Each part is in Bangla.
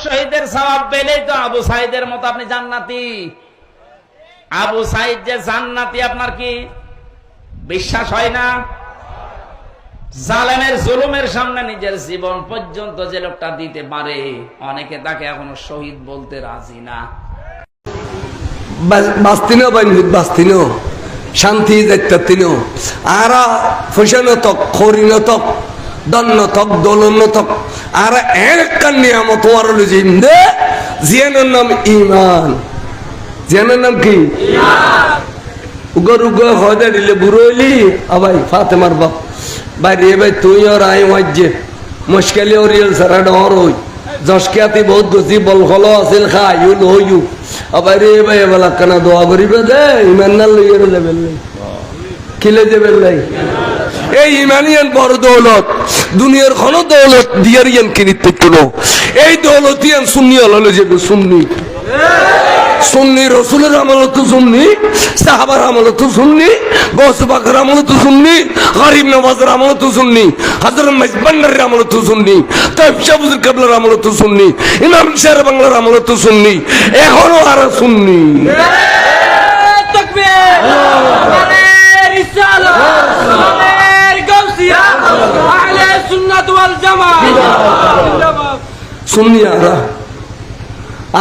শহীদের সওয়াব পেলেই তো আবু সাইদের মতো আপনি জান্নাতি। আবু সাইদ যে জান্নাতি আপনার কি বিশ্বাস হয় না? জালেমের জুলুমের সামনে নিজের জীবন পর্যন্ত যে লোকটা দিতে পারে, অনেকে তাকে এখনো শহীদ বলতে রাজি না। বাস্তিনো বাইনহুদ বাস্তিনো শান্তি যাইতাতিনো আরা ফসনতক খরিনতক দন্নতক দোলনতক আরা একটা নিয়ামত ওয়ারল জিন্দে জিয়ানের নাম ঈমান। জিয়ানের নাম কি? ঈমান। উগর উগর হয়দা দিলে বুড়ইলি আবাই ফাতেমার বাপ বাইরে ভাই তুই আর আই ওয়াজ্জে মুশকিলে ওরিয়াল সারা ডর হই জশকিয়াতি বহুত গজি বল হলো আছিল খাইউল হইউ আবার রে ভাই বলা কানা দোয়া করিবে দে ঈমান না লইয়া যাবেন নাই কিলে যাবেন নাই। এই ঈমানিয়ান বড় দৌলত দুনিয়ার কোন দৌলত দিয়ারিয়ান কিনিতে কোনো এই দৌলতিয়ান সুন্নি হলো যাবে সুন্নি সুন্নি রসুলের আমলত তো সুন্নি সাহাবার আমলত তো সুন্নি গৌস পাকের আমলত তো সুন্নি গরিব নওয়াজের আমলত তো সুন্নি হযরত মাইজবান্ডারের আমলত তো সুন্নি তাইব শাহবুজুর কাবলার আমলত তো সুন্নি ইমাম শের বাংলার আমলত তো সুন্নি এখনো আর সুন্নি। তাকবীর আলে রিসালাত আলে গাউসিয়া আহলে সুন্নাত ওয়াল জামাত সুন্নি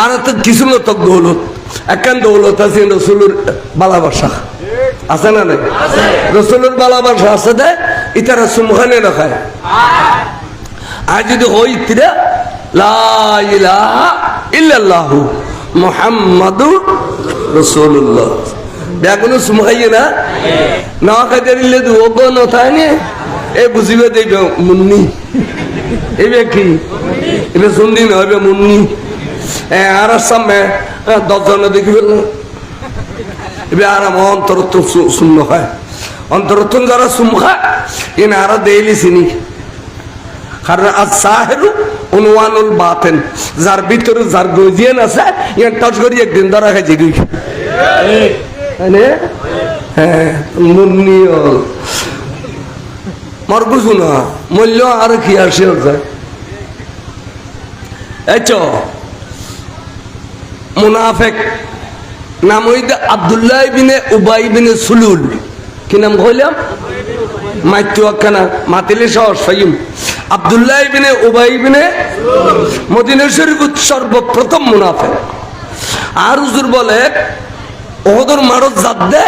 আর তো কিছু না তক দৌলত একান দৌলত আছে রসুলের ভালোবাসা আছে না নাই? রসুলের ভালোবাসা আছে দে ইতারা সুমখানে রাখায় আর যদি হই তিরা লা ইলাহা ইল্লাল্লাহু মুহাম্মাদুর রাসূলুল্লাহ দেখুন সুমখাইয়ে না না খাইতে দিলে তো ও কোন থানে এ বুঝিবে দেবে মুন্নি এবে কি এটা সুন্নি না হবে মুন্নি আর সামনে 10 জন দেখি এবার আর অন্তরত্ব শূন্য হয় অন্তরত্ব যারা সুমখা এ না আরো দেইলি চিনি কারণ আজ সাহেরু উনওয়ানুল বাতেন যার ভিতরে যার গজিয়ান আছে ইয়া টাচ করি একদিন ধরা খাইছে কি হ্যাঁ মুন্নি মর বুঝু না মূল্য আর কি আসে এচো মুনাফিক নাম হইতে আব্দুল্লাহ ইবনে উবাই ইবনে সুলুল কি নাম কইলাম মাইতুয়াখানা মাতিলে সহজ ফাইম আব্দুল্লাহ ইবনে উবাই ইবনে মদিনা শরীফের সর্বপ্রথম মুনাফিক। আর হুজুর বলে ওহদর মারত জাত দে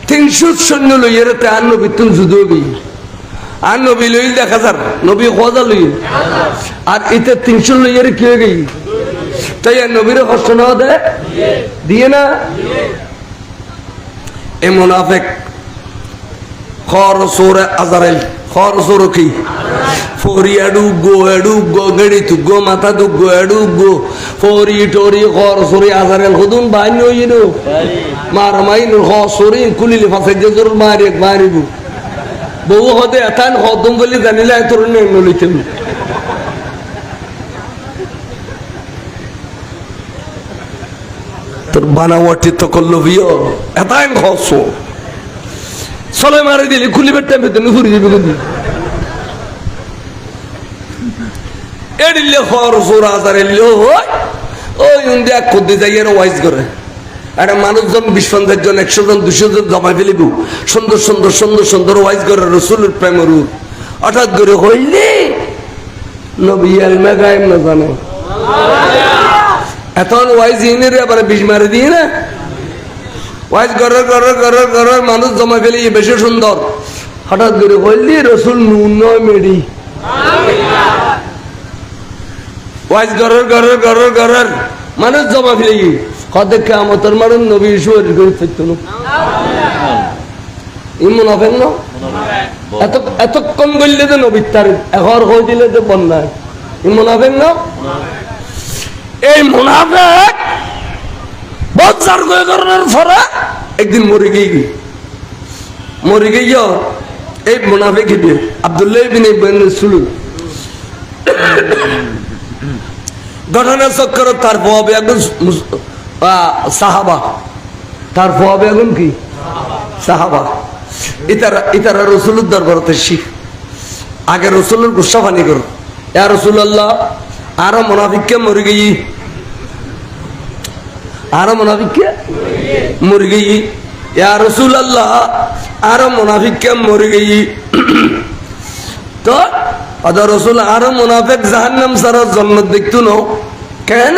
300 সৈন্য লইয়ের তে আর নবী তুন যুদ্ধবি আর নবী লইল 1000 নবী খোঁজা লইল আর এতে 300 লইয়ের কি হয়ে গই তাই নবীর কষ্ট না দেয় দিয়ে না এ মুনাফিক খর সোরে আজারাইল খর সোর কি ফরি এডু গো গড়ি তু গো মাথা তু গো এডু গো ফরি টরি খর সোরে আজারাইল খুদুন বাইন হইনো মার মাইন খ সোরে কুলিলি ফাসে জজুর মারিবু বউ হদে এতান খদম বলি জানিলে তোর নেন লইতেম তোর বানাওয়াটি তো করলো বিয় এতাই খসো চলে মারি দিলি খুলি বেটে বেতন ঘুরি যাবে কিন্তু এডিলে খর সোর আজার এলিও ওই উন্দি এক খুদ্দি যাই আর ওয়াইজ করে একটা মানুষজন 20-50 জন 100 জন 200 জন জমা ফেলিব সুন্দর সুন্দর সুন্দর সুন্দর ওয়াইজ করে রসুলের প্রেমের হঠাৎ করে হইলি নবী আলমা গায়েব না জানো এখন ওয়াইজ ইনের আবার 20 মারি দিয়ে না ওয়াইজ ঘরের মানুষ জমা ফেলি বেশি সুন্দর হঠাৎ করে হইলি রসুল নুন মেডি ওয়াইজ ঘরের মানুষ জমা ফেলি কদেরকে আমতর মারুন নবী ঈশ্বর করে থাকতো না ইমন হবেন না এতক্ষণ বললে যে নবীর তার এখন হয়ে দিলে যে বন্যায় ইমন হবেন না। এই মুনাফিক বজ্জার গয়ে করার পরে একদিন মরে গিয়ে এই মুনাফিক হিবে আব্দুল্লাহ ইবনে উবাই সুলুল ঘটনা চক্র তার প্রভাবে একজন সাহাবা তার প্রভাবে এখন কি সাহাবা ইতারা রসুলের দরবারতে শিখ আগে রসুলের গুসা পানি করো ইয়া রাসূলুল্লাহ আরো মুনাফিককে মরে গেই, আরো মুনাফিককে মরে গেই। ইয়া রাসূলুল্লাহ আরো মুনাফিককে মরে গেই। তো আদা রাসূল আরো মুনাফিক জাহান্নাম সারা জান্নাত দেখতো না কেন?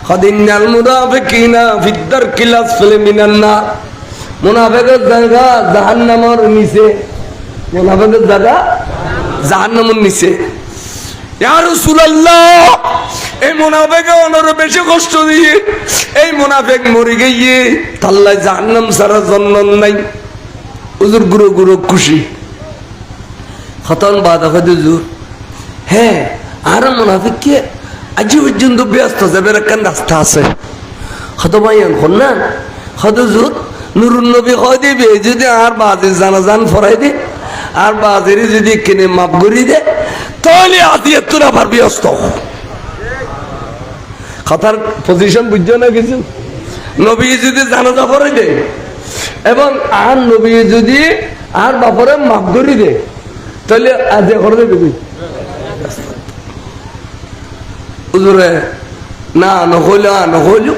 খাদিনাল মুনাফিকিনা ফিদ দারকিল আসফালি মিনান নার। মুনাফিকের জায়গা জাহান্নামের নিচে, মুনাফিকের জায়গা জাহান্নামের নিচে। ইয়া রাসূলুল্লাহ এই মুনাফিকে অনর বেশি কষ্ট দিয়ে এই মুনাফিক মরে গিয়ে আল্লাহ জাহান্নাম সারা জান্নাত নাই। হুজুর গুরু গুরু খুশি খতন বাদা হদে হুজুর। হ্যাঁ আর মুনাফিককে আজ পর্যন্ত ব্যস্ত যাবে একটা রাস্তা আছে। হত ভাইয়ান হন না হত হুজুর নুরুন নবী হয় দিবে যদি আর বাজের জানাজান ফরাই দে আর বাজের যদি কিনে মাপ করি দে তাহলে আদিয়ে তোরা আবার ব্যস্ত। কথার পজিশন বুঝছো না কিছু? নবী যদি জানাজা ফরাই দে এবং আর নবী যদি আর বাপরে মাপ করি দে তাহলে আজ করে দেবে হুজুরে না নহইল নহইল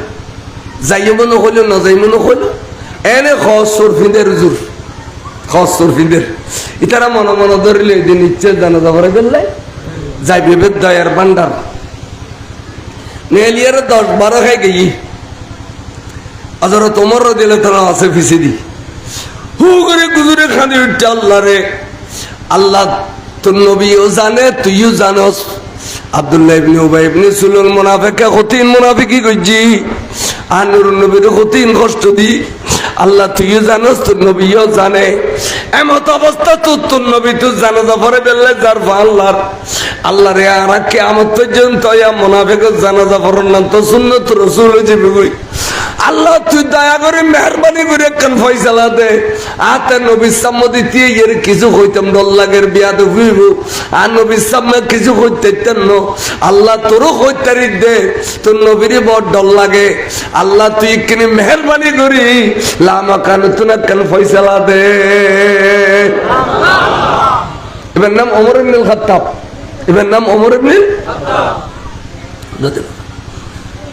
যাইব নহইল না যাইব নহইল এনে খসর ফিন্দের হুজুর খসর ফিন্দের ইতারা মনে মনে ধরিলে এদিন ইচ্ছে জানাজা করে গেলে যাইবে দয়ার ভান্ডার নেলিয়ার 10-12 খাই গেই আজর তোমার দিলে তারা আছে ফিসে দি হু করে গুজুরে খানি উঠছে আল্লাহ রে আল্লাহ তোর নবীও জানে তুইও জানস। আব্দুল্লাহ ইবনে উবাই ইবনে সুলুল মুনাফিককে কঠিন মুনাফিকি কইছি আর নুরুন নবীর কঠিন কষ্ট দি আল্লাহ তুইও জানস তোর নবীও জানে। এমত অবস্থা তোর নবী তো জানাজা পড়ে বেললে যার আল্লাহর আল্লাহ রে আর কিয়ামত পর্যন্ত ইয়া মুনাফিকের জানাজা পড়ার নাম তো সুন্নাত রাসূল হিসেবে কই। আল্লাহ তুই দয়া করে মেহরবানি করে একখান ফয়সালা দে আতে নবীর সামনে দিয়ে এর কিছু হইতাম ডল লাগের বিয়াদ হইব আর নবীর সামনে কিছু হইতেন না আল্লাহ তোরও হইতারি দে তোর নবীরই বড় ডল লাগে আল্লাহ তুই কিনে মেহরবানি করি লামা কান তুন একখান ফয়সালা দে। এবার নাম ওমর ইবনে খাত্তাব, এবার নাম ওমর ইবনে খাত্তাব।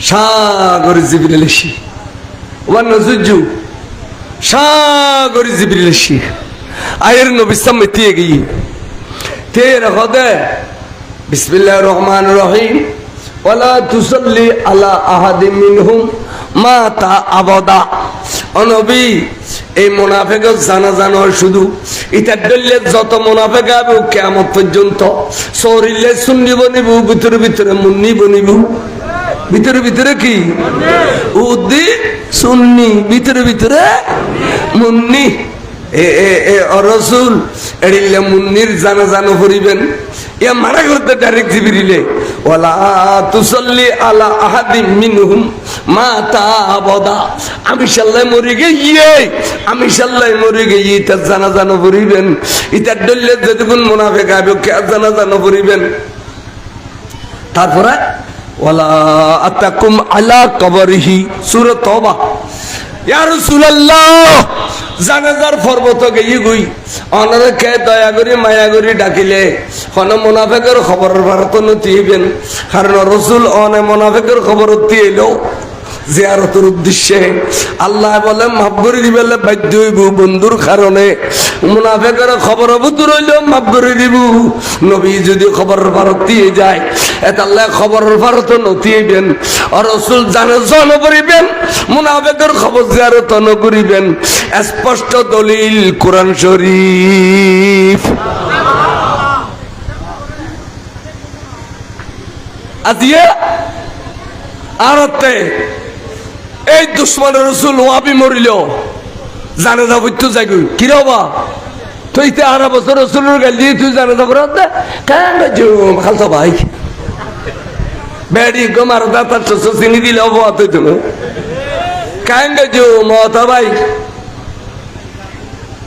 সাগর জিবরিল এসে ওয়ানজুজু সাগর জিবরিল এসে আয়ের নবী সামনে দিয়ে গই তেরা খদে বিসমিল্লাহির রহমানির রহিম ওয়ালা তুসাল্লি আলা আহাদিম মিনহুম মাতা আবাদা। ও নবী এই মুনাফিকের জানাজা নয় শুধু এটা দললে যত মুনাফিক হবে কিয়ামত পর্যন্ত শরীরে সুন্নি বনিব ভিতরে ভিতরে মুন্নি বনিব। ভিতরে ভিতরে কি উদ্দি সুন্নি ভিতরে ভিতরে মুন্নি এ এ এ রাসূল এডিলে মুন্নির জানাজা করিবেন ইয়া মারা করতে ডাইরেক্ট জিবরিলে ওয়ালা তুসাল্লি আলা আহাদিম মিনহুম মাতা আবাদা। আমি সাল্লাই মরে গিয়ে আমি সাল্লাই মরে গিয়ে তার জানাজা করিবেন ইতার দললে যতক্ষণ মুনাফিক হবে কে জানাজা করিবেন। তারপরে ওয়ালা আতাকুম আলা কবরিহি সূরা তওবা। ইয়া রাসূলুল্লাহ জানাজার পর্বত গিয়ে গই অনারে কে দয়া করে মায়া করে ডাকিলে কোন মুনাফিকের খবর ভারত নতিবেন কারণ রাসূল অনে মুনাফিকের খবর দিয়েলো জিয়ারতের উদ্দেশ্যে আল্লাহ বলে মাফ করে দিবেলে বাধ্য হইব বন্ধুর কারণে মুনাফিকের খবর বুদ্ধ রইল মাফ করে দিব। নবী যদি খবর ভারত দিয়ে যায় এটা আল্লাহ খবর ভারত নতিবেন আর রাসূল জানাজা করিবেন মুনাফিকের খবর জিয়ারত করিবেন। স্পষ্ট দলিল কোরআন শরীফ। আজিয়া আরতে এই দুশ্মন রাসূল ওয়াবি মরিল জানাজা পড়তে যাই কি রবা তুই তে 18 বছর রাসূলের গাল দিয়ে তুই জানাজা করতে কেন জুম খালতো ভাই বেডি গমার দাতা তো চিনি দিলে অবহাত হইতো না কেন জুম মতা ভাই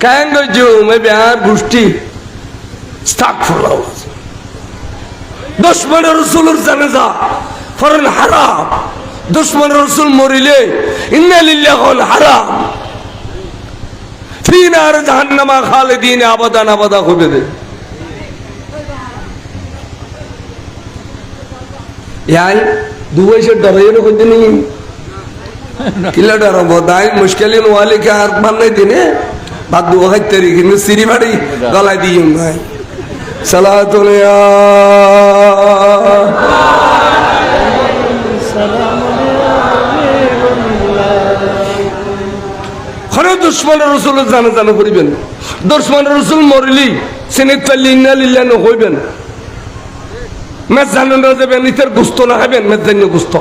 কেন জুম এ বিহার গোষ্ঠী আস্তাগফিরুল্লাহ। দুশ্মন রাসূলের জানাজা ফরন হারাম। দুশ্মন রাসূল মরিলে ইন্না লিল্লাহি ওয়া হারাম ফি নার জাহান্নাম খালিদিন আবাদান আবাদা হবে। ইয়াই দুবছর ডরাইয়ের করতে নি কিলা ডরাবো দাই মুশকিল ওয়ালি কে আর বানাই দিনে বাদ দু খাইতে রি কিন্তু সিরি বাড়ি গলায় দিই ভাই সালাতুল ইয়া খরে দুশ্মনের রসুল জানে জানে করিবেন দুশ্মনের রসুল মরিলি সিনে চাল্লি ইন্না লিল্লাহ হইবেন মেজ জানেন না যাবেন ইতের গুস্ত না খাবেন মেজ জানিয়ে গুস্ত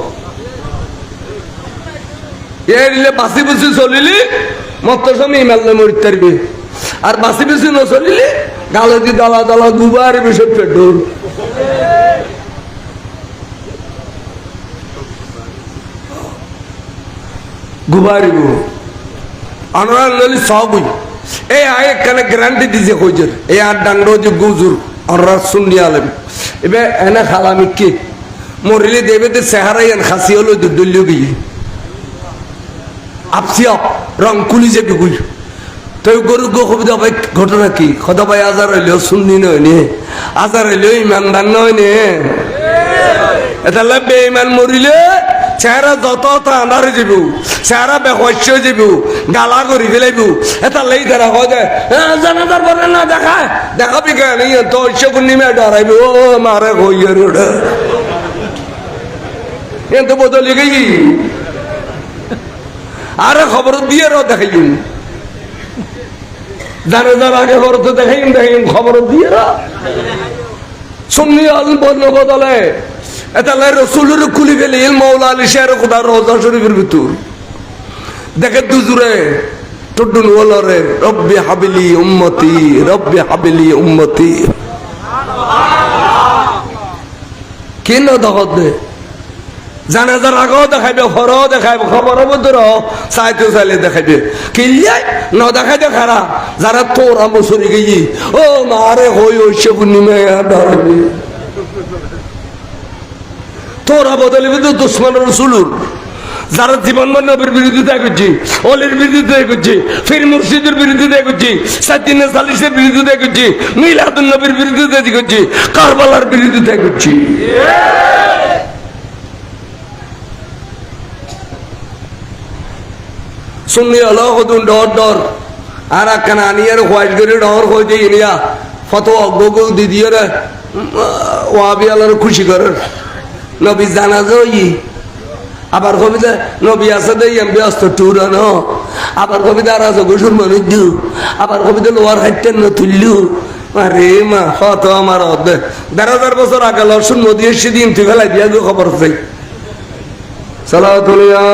এলে বাসি বুসি চলিলি মত সময় ইমাল মরিতে পারবি আর বাসি বুসি ন চলিলি গালে দি দলা দলা দুবার বিষয় পেটুর গুবারিব আনোয়ার ললি সবই এই আয় কানে গ্যারান্টি দিছে কইজের এই আর ডান্ডো যে গুজুর আনোয়ার সুন্নি আলেম এবে এনে খালামি কি মরিলে দেবে তে চেহারাই এন খাসি হলো দুলিও গিয়ে আপসিয়া রং কুলি যাবি গুই তুই গরু গো কবিতা ভাই ঘটনা কি খদা ভাই আজার হইলেও সুন্নি নয় নে আজার হইলেও ইমানদার নয় নে এটা লাগবে ইমান মরিলে চেহারা যত আন্ধারে যাব চেহারা বেহস্য যাব গালা করে ফেলাইব এটা লেই তারা হয় যে জানাজার বলে না দেখায় দেখাবি কেন তো ঐশ্য পূর্ণিমা ডরাইব ও মারে হইয়ার ওটা তো বদলি গেই আরে খবর দিয়ে দেখাই জানাজার আগে খবর তো দেখাই খবর দিয়ে সুন্নি আল বদল বদলে এটা রসুলের খুলি ফেলি মৌলা আলী শের খুদা রোজা শরীফের ভিতর দেখে দুজুরে টুডুন ওলরে রব্বি হাবিলি উম্মতি রব্বি হাবিলি উম্মতি কেন দখত দে জানাজার আগেও দেখাইবে ফরও দেখাইবে খবরের মধ্যে চাইতে চাইলে দেখাইবে কিলিয়াই ন দেখাই দেখারা যারা তোরা বছরে গেছি ও মারে হই ঐশ্য পূর্ণিমা ডরাবে তোরা বদলিবে তো দুশ্মন রসুলুর যারা জীবন নবীর বিরোধিতা করছি অলির বিরোধিতা করছি ফির মুর্শিদের বিরোধিতা করছি সাদ্দিনে সালিসের বিরোধিতা করছি মিলাদুন নবীর বিরোধিতা করছি কারবালার বিরোধিতা করছি সুন্নি হলো হদুন ডর ডর আর একখানা আনিয়ার হোয়াইট করে ডর হয়ে দিয়ে ইনিয়া ফটো অজ্ঞ দিদিও রে ওয়াবি আল্লাহর খুশি করার নবী জানা যাই আবার কবিতা নবী আছে দেই আমি ব্যস্ত টুরানো আবার কবিতা আর আছে গোসুর মানুষ দিও আবার কবিতা লোয়ার হাইটেন না তুললু আরে মা হত আমার ১,৫০০ বছর আগে লসুন নদী এসে দিন তুই ফেলাই দিয়া গো খবর চাই সালাতুল ইয়া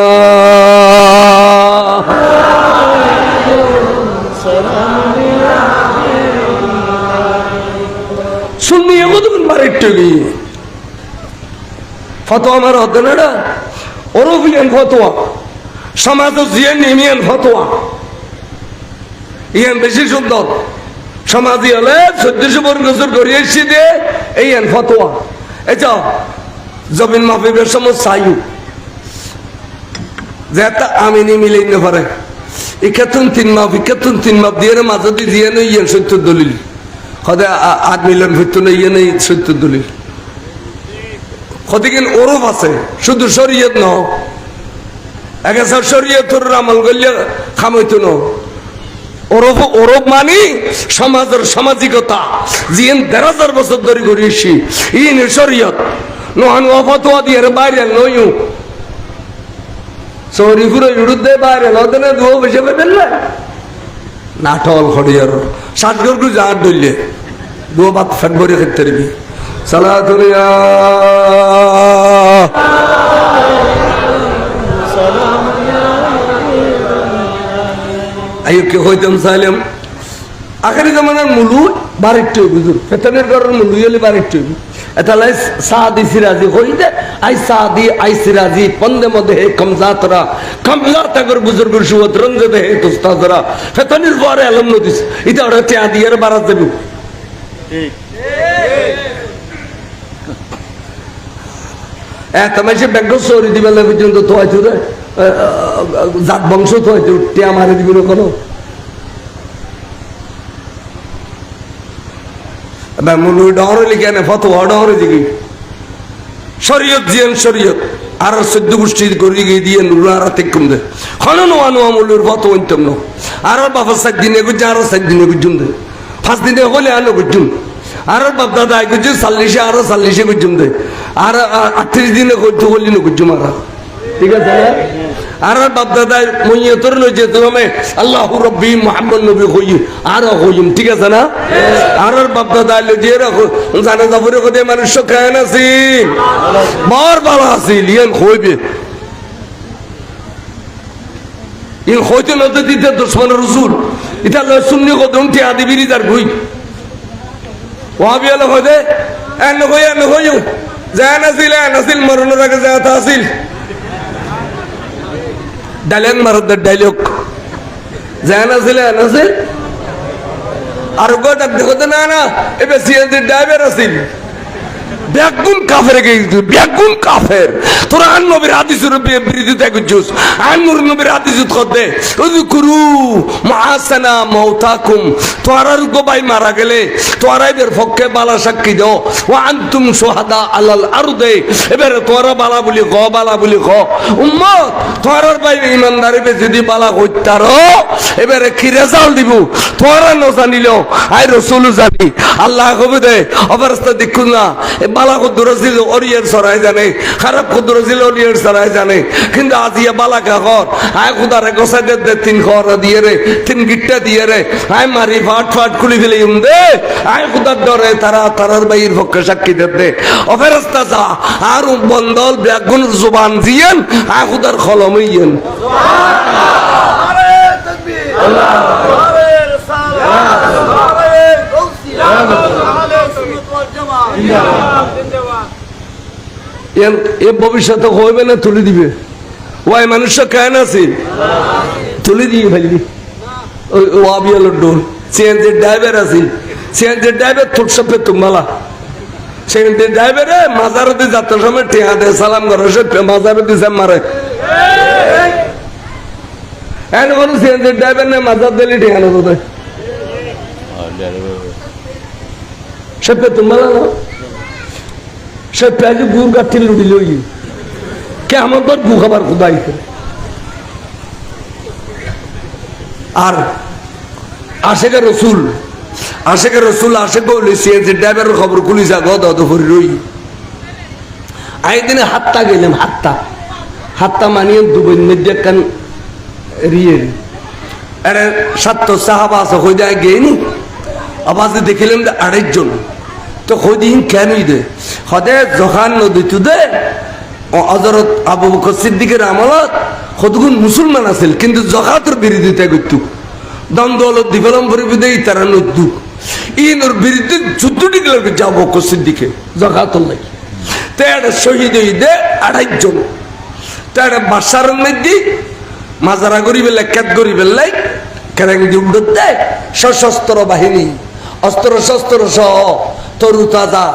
সুন্নি এমন মারিট গিয়ে ফতোয়া আমার হতো না ওরফিয়ান ফতোয়া সমাজ জিয়ান ইমিয়ান ফতোয়া ইয়ান বেশি সুন্দর সমাজই হলে ১৪০০ বছর করে এসে দে এই ফতোয়া এটা জমিন মাফিবের সময় চাইও যে একটা আমিনি মিলে না পারে ইকাতুন ৩ মাপ দিয়ে মাঝে দিয়ে দিয়ে নেই ইয়ান ৭০ দলিল সদায় ৮ মিলিয়ন ভিতর ইয়ে নেই ৭০ দলিল কতদিন ওরফ আছে শুধু শরীয়ত ন একেছাড় শরীয়তের আমল করলে খামাইতো ন ওরফ ওরফ মানি সমাজের সামাজিকতা জিন ১,৫০০ বছর ধরে করিয়েছি ইন শরীয়ত নহান অফতোয়া দিয়ে বাইরে নইও শরীফুরের বিরুদ্ধে বাইরে নদনে দুও বেশি পেবেন না নাটল খড়িয়ার সাতগরগু জাহাজ ধরলে দুও বাদ ফেব্রুয়ারি খেতে রবি সালাতুল ইয়া আইও কে হইতাম চাইলাম আখেরি জামানার মুলু বাড়িতে বুঝুন ফেতনের ঘরের মুলু হলে বাড়িতে এটা লাই সাদি সিরাজি হইতে আই সাদি আই সিরাজি পন্দে মধ্যে হে কমজাতরা কমজাতগর বুজুর্গর সুবত রঞ্জে দে হে তুস্তাজরা ফেতনের ঘরে আলম নদিস এটা ওরা তে আদিয়ার বারাত দেব ঠিক তমাশে ব্যাংক সরি দিবেলা পর্যন্ত তো হয়তো জাত বংশ তো হয়তো টিয়া মারে দিবি না কোনো মুলু ডহরে লিখে না ফতো ডহরে দিবি শরীয়ত জিয়ান শরীয়ত আর 14 গোষ্ঠী করি গিয়ে দিয়ে নুরারা তেকুম দে হন নোয়ানো আমলুর ফত হইতম ন আর বাবা 7 দিনে গুজ আর 7 দিনে গুজুম দে 5 দিনে হলে আনো গুজুম আর বাপ দাদা গুজু 40 আর 40 গুজুম দে আর 38 দিনে কইতো হলি ন গুজুম আর ঠিক আছে না আর বাপ দাদা মইয়তর লইছে তুমি আল্লাহু রাব্বি মুহাম্মদ নবী কই আর কইম ঠিক আছে না আর বাপ দাদা লইছে রাখো জানা যাবরে কদে মানুষ খায় না সিল বার বালা আছিল ইয়ান কইবে ইন কইতে নতে দিতে দুশমন রাসূল এটা লয় সুন্নি কদম তি আদি বিরিদার কই ওয়াবি আলা কদে এন কই জানা সিল মরণ রাগে জাতা আছিল ডালেন মারদ ডায়লগ জানা ছিল নাসিল আর গোটা দেখো না না এবে সিএনজি ড্রাইভার আছিল বেগুন কাফের বেগুন কাফের তোরা আন নবীর হাদিসের বিরোধিতা করছিস আন নবীর হাদিস করতে উযকুরু মুআসানা মাউতাকুম তোরার গোবাই মারা গেলে তোরাইদের পক্ষে বালা সাক্ষী দাও ওয়া আনতুম শুহাদা আলাল আরদে এবারে তোরা বালা বলি ক উম্মত তোরার ভাই ইমানদারি বে যদি বালা কইতারো এবারে কি রেজাল্ট দিব তোরা ন জানিলো আই রাসূল জানি আল্লাহ কবে দে অবস্থা দেখুন না বালা কুদরছিল ওরিয়ের সরাই জানে খারাপ কুদরছিল ওরিয়ের সরাই জানে কিন্তু আজিয়া বালা কা কর আয় খুদারে গোসা দে 3 খর দিয়ে রে 3 গিট্টা দিয়ে রে আয় মারি ফাট খুলি ফেলে দে আয় খুদার ডরে তারার বাইর পক্ষে সাক্ষী দে অফেরস্তা যা আর বন্দল বেগুন জবান দিয়েন আয় খুদার কলম ইয়েন সুবহানাল্লাহ আরে তাকবীর আল্লাহ আরে রিসালাত আরে গৌসিয়া আলে সুন্নাত ওয়াল জামাত এ ভবিষ্যতে হইবে না তুলে দিবে ওই মানুষ কেন আছে তুলে দিয়ে ফেলবি ওই ওয়াবিয়া লড্ডু সিএনজি ড্রাইভার আছে সিএনজি ড্রাইভার তোর সাথে তোমালা সিএনজি ড্রাইভারে মাজারতে যাত্রার সময় টিয়া দেয় সালাম করে সে মাজারতে মারে এখন সিএনজি ড্রাইভার না মাজার দিলে টিয়া না তোদের সে তোমালা না সে পেঁয়াজ গুড় গাঠি লুটি লই কে আমার তোর গু খাবার খুদাই আর আশেকের রসুল আশেক বলি সিএনজি ড্রাইভারের খবর খুলিছা গদ ধরি রই দিনে হাতটা গেলাম হাতটা মানিয়ে দুবেন মধ্যে কান রিয়ে আরে 7 সাহাবা আছে হয়ে যায় গেইনি আবাজে দেখিলাম 28 জন তো খোঁজিন কেনই দে হদে জখান নদী তুদে হযরত আবু বকর সিদ্দিকের আমলত কতগুণ মুসলমান আছিল কিন্তু জকাতের বিরোধিতা করত দ্বন্দ্ব দিবলম পরিবিদে তারা নদু ইনর বিরুদ্ধে যুদ্ধ ডিক্লেয়ার করছে আবু বকর সিদ্দিকে জকাতুল লাগি তেড়ে শহীদ হইদে 28 জন তেড়ে বাসারের মধ্যে মাজারা গরিবে লেখাত গরিবে লাই কেরাং দিউড দেয় সশস্ত্র বাহিনী অস্ত্র শস্ত্র সহ তরু তাজা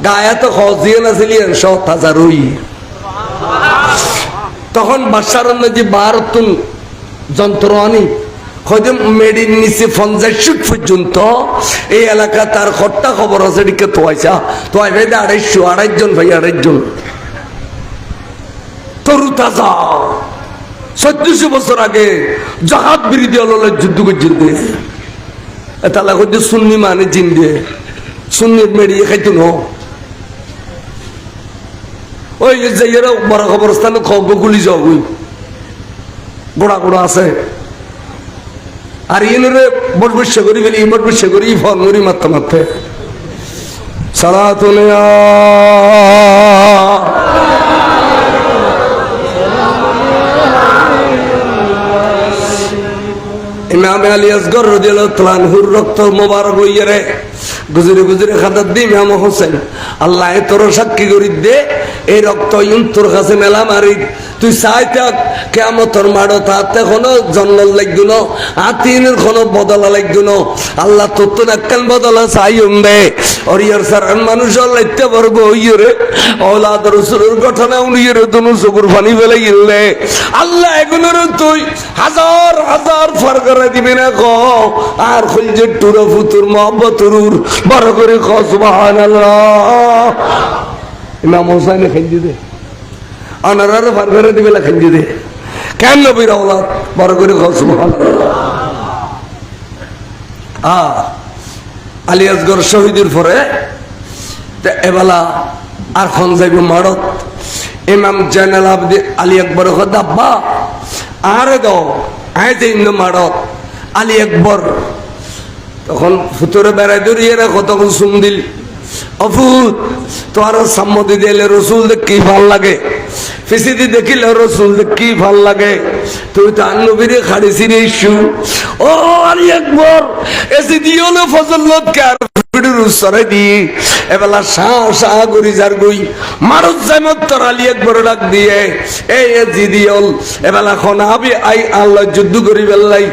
গায়ে তো হজিয়ে না ছিলেন সহ তাজা রই তখন বাদশার যে বারতুন যন্ত্র আনি হয়তো মেডির নিচে 50 ফুট পর্যন্ত এই এলাকা তার খট্টা খবর আছে এদিকে তোয়াইছা তোয়াই ভাই 250 জন ভাই 250 জন তরু তাজা 1400 বছর আগে জাহাদ বিরোধী আলোচনায় যুদ্ধ করছেন তালা করছে সুন্নি মানে জিন্দে সুন্নির মেডিয়ে খাইতো ন ওই যে এরা বড় খবরস্থানে গুলি যাও গোড়া আছে আর ইনরে বটবসে করি ফেলি বটবসে করি ফল মরি মারতে সালাতুন ইমাম আলী আসগর রাদিয়াল্লাহু তাআলা আনহুর রক্ত মোবারক লইয়া রে গুজরে খাদাত দি ইমাম হোসেন আল্লাহ তোর সাক্ষী করি দে এই রক্ত তোর কাছে মেলা মারি তুই চাইতে কিয়ামতের মাড় তাতে কোনো জন্ম লাগতো না আতিনের কোনো বদলা লাগতো না আল্লাহ তোর তো একখান বদলা চাইম দে অরিয়ার স্যার মানুষ লাইতে পারবো ইয়ে ওলাদ রসুলের ঘটনা উনিয়ে দনু চকুর পানি ফেলে গেলে আল্লাহ এগুলোর তুই হাজার হাজার ফার করে দিবি না ক আর খুলছে টুরা ফুতুর মহব্বতুর বড় করে ক সুবহানাল্লাহ ইমাম হোসাইনে খেঞ্জি দে আনারারে ফার করে দিবে না খেঞ্জি দে কেন নবীর আওলাদ বড় করে আলী আসগর শহীদের পরে এবেলা আর খন যাইব মারত ইমাম জাইনাল আবদিন আলী আকবর দাব্বা আরে দাও আয় দিন মারত আলী আকবর তখন ফুতুরে বেড়াই দৌড়িয়ে রাখো তখন সুম দিল অফুত তোমার সম্মতি দিলে রসুল দেখ কি ভাল লাগে ফিসিদি দেখিলে রসুল দেখ কি ভাল লাগে তুই তো নবীরে খাড়িছি রে ইস্যু ও আলী আকবর এসে দিও না ফজলত কার সরাই দি এবেলা শাহ শাহ করি যার গই মারত জামত তোর আলী আকবর ডাক দিয়ে এই জিদিয়ল এবেলা খন আবি আই আল্লাহ যুদ্ধ করি বেলাই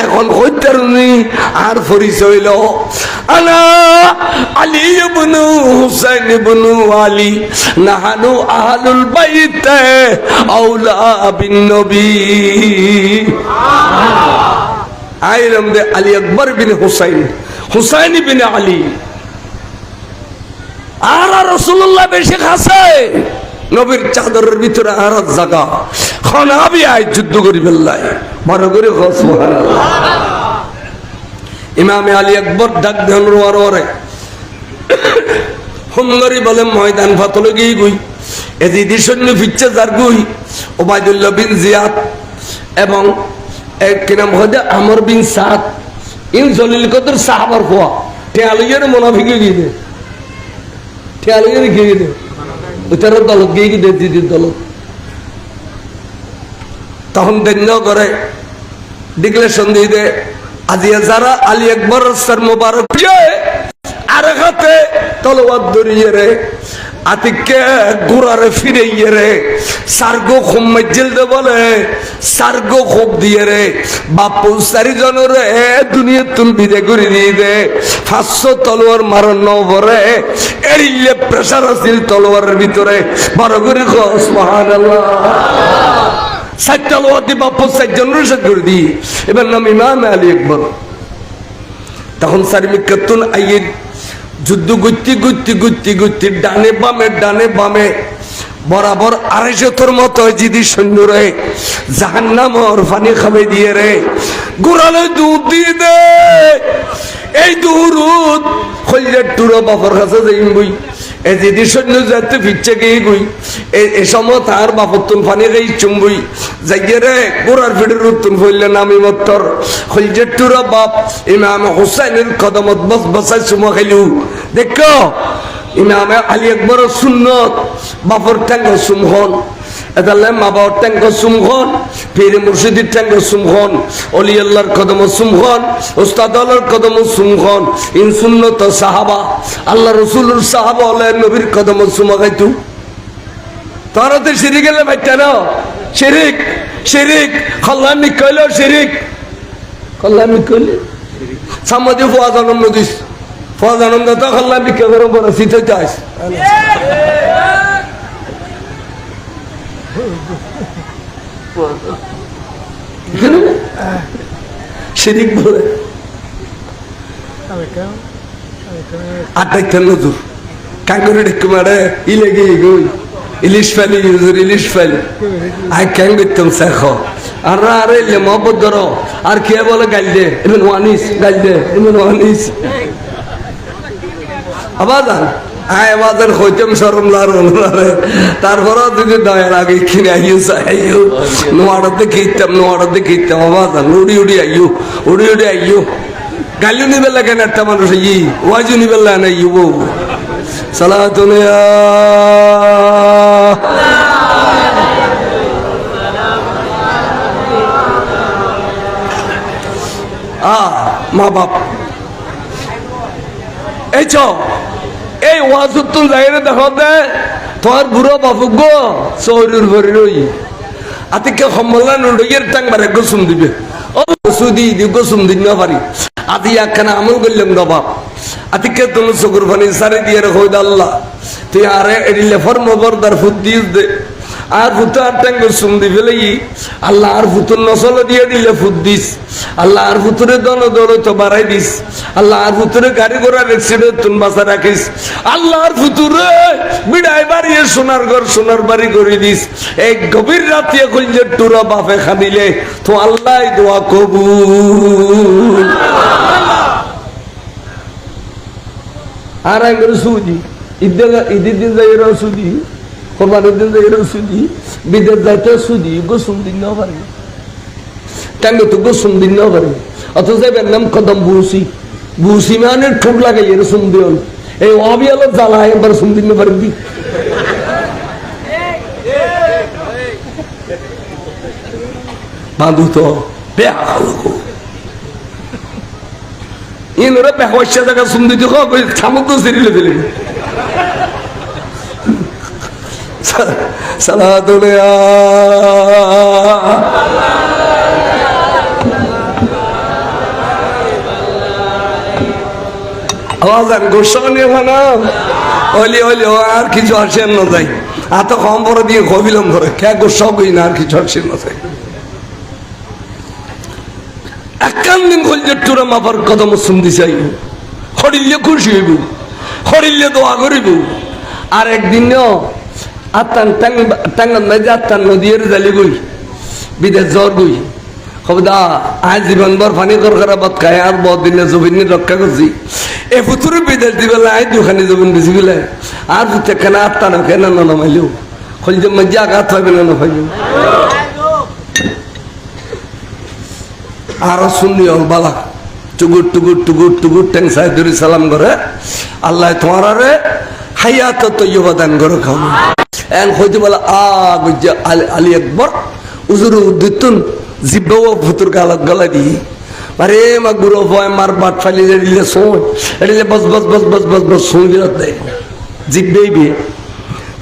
এখন হইতারুনি আর পরিচয় ল আনা আলী ইবনু হুসাইন ইবনু আলী নাহানু আহলুল বাইত আওলা বিন নবী আইরম দে আলী আকবর বিন হুসাইন হুসাইন বিন আলী আর রাসূলুল্লাহ বেশি খাসে নবীর চাদরের ভিতরে আর জায়গা খনাবি আই যুদ্ধ করি বেল্লাই বড় করে সুবহানাল্লাহ ইমাম আলী আকবর ডাক দেন রোয়ারে হুঙ্গারি বলে ময়দান ফাতলে গিয়ে গুই এজিদি সৈন্য ফিরছে যার গুই ওবায়দুল্লাহ বিন জিয়াদ এবং এক কি নাম হয় আমর বিন সাদ ইন জলিল কদর সাহাবার খোয়া ঠেয়ালিয়ের মুনাফিকে গিয়ে দে ঠেয়ালিয়ের গিয়ে দে ওইটার দলত গিয়ে দে দিদির দলত তখন দেন্য করে ডিক্লেরেশন দিয়ে দে আজিয়া যারা আলী আকবর রাস্তার মোবারক আর হাতে তলোয়ার ধরিয়ে রে আতিকে গোড়ারে ফিরে রে সার্গো খুব মজ্জিল দে বলে সার্গো খুব দিয়ে রে বাপু চারিজনের দুনিয়া তুল বিদে করে দিয়ে দে 500 তলোয়ার মারণ নবরে এরিলে প্রেসার আছিল তলোয়ারের ভিতরে বড় করে সুবহানাল্লাহ 7 তলোয়ার দি বাপু 7 জনের সাথে করে দি এবার নাম ইমাম আলী আকবর তখন সারিমিকাতুন আইয়িদ যুদ্ধ গুত্তি গুত্তি গুত্তি গুত্তি ডানে বামে বরাবর 250 মতো জিদি সৈন্য রে জাহান্নাম ওর পানি খাবে দিয়ে রে গোড়ালে দুধ দিয়ে দে এই দুরুদ খলিলের টুরো বাপর কাছে যাই বই এই জিদি সৈন্য যাতে ফিরছে গিয়ে গই এই সময় তার বাপর তুন পানি গাই চুম্বই যাইয়ে রে গোড়ার ফিটের উত্তন ফইলে নামি মত্তর খলিলের টুরো বাপ ইমাম হুসাইনের কদমত বস বসাই চুমা খাইলু দেখো ইমাম আলী আকবর সুন্নত বাপর ট্যাঙ্গ সুমহন এদালে মা বাবার ট্যাঙ্গ সুমহন পীর মুর্শিদের ট্যাঙ্গ সুমহন অলি আল্লাহর কদম সুমহন উস্তাদ আল্লাহর কদম সুমহন ইন সুন্নত সাহাবা আল্লাহ রসুলের সাহাবা হলে নবীর কদম সুমা খাইতু তারা তো শিরিক গেলে ভাইটা না শিরিক শিরিক খল্লামি কইল শিরিক খল্লামি কইলে সামাজি ফুয়া জন্ম দিস ফজানন্দ তো খাল্লাম বিক্রি করে বড় শীত হইতে আস শিরিক বলে আটাইতে নজর কাঙ্গুরি ডেকে মারে ইলে গিয়ে গই ইলিশ ফেলি ইলিশ ফেলি আই ক্যাং করতাম শেখ আর আরে ইলে মহব্বত ধরো আর কে বলে গাইল দে এমন ওয়ানিস গাইল দে এমন ওয়ানিস আবাদান আয় আমাদের হইতাম শরম লারে তারপরে যদি দয়ার আগে কিনে আইও আইও নোয়াড়াতে খেতাম আবাদান উড়ি আইও গালিও নিবে লাগে না একটা মানুষ ই ওয়াজু নিবে না ইউ বউ সালাতুন মা বাপ এই চ এই ওয়াজুতুল জাহিরে দেখো দে তোর বুড়ো বাপু গো শরীর ভরি রই আতিকে সম্মেলন রইয়ের টাং বারে গোসুম দিবে ও সুদি দি গোসুম দিন না পারি আদি একখানা আমল করলাম না বাপ আতিকে তুমি চকুর পানি সারি দিয়ে রেখো আল্লাহ তুই আরে এডিলে ফর্ম বর্দার ফুট দিস দে আর ফুতো আর টাঙ্গ সুন্দি ফেলেই আল্লাহ আর ফুতুর নসল দিয়ে দিলে ফুট দিস, আল্লাহ আর ফুতুরে দন দৌলত বাড়াই দিস, আল্লাহ আর ফুতুরে গাড়ি ঘোড়ার অ্যাক্সিডেন্ট তুন বাঁচা রাখিস, আল্লাহ আর ফুতুরে বিড়াই বাড়িয়ে সোনার ঘর সোনার বাড়ি করে দিস। এই গভীর রাতে কইলে টুরা বাপে খানিলে তো আল্লাহ দোয়া কবুল। আর একবার সুদি ঈদের দিন যাই এরাও সুদি, কোরবানির দিন যাই এরাও সুদি, বিদেশ যাইতে সুদি, গোসুম দিন নাও পারে টাঙ্গে তো গোসুম দিন নাও পারে। অথচ যাইবেন নাম কদম বুসি, বুসি মানে ঠোক লাগাই এর সুন্দি হল এই অবিয়াল জ্বালা একবার সুন্দিন না পারেন দি বাঁধু তো ইনরা বেহসা জায়গা সুন্দি তো ছামক তো সিরিলে দিলেন সালাতুল আওয়াজ গোস্বামী না হলি হলি আর কিছু আসেন না যাই এত কম পরে দিয়ে কবিলম করে কে গোসা কই না আর কিছু আসেন না যাই একান দিন কইলে টুরা মাপার কদম শুনতে চাই হরিলে খুশি হইব হরিলে দোয়া করিব আর একদিন আত্মান টাঙ্গান মাঝে আত্মান নদীর জালি গই বিদেশ জ্বর গই খবদা আজ জীবনভর পানি করা বাদ খায় আর বহুত দিনে জমিন রক্ষা করছি এ ফুতুরে বিদেশ দিবেলা আজ দুখানি জমিন বেশি গেলে আর ফুটে কেন আত্মা না কেন নামাইলেও খোঁজ মাঝে আঘাত হবে না ভাই আরো শুনলি বালা টুগুর টুগুর টুগুর টুগুর ট্যাং সাহেব ধরে সালাম করে আল্লাহ তোমার আরে হাইয়াত তৈবা দান করে খাও এন হইতে বলে আলী আকবর উজুর উদ্দিতুন জিব্বাও ফুতুর গলা দিই আরে মা গুরু ভয় মার বাট ফালি দিলে শোন এটা বস বস বস বস বস বস শুন দেয় জিব্বেই বিয়ে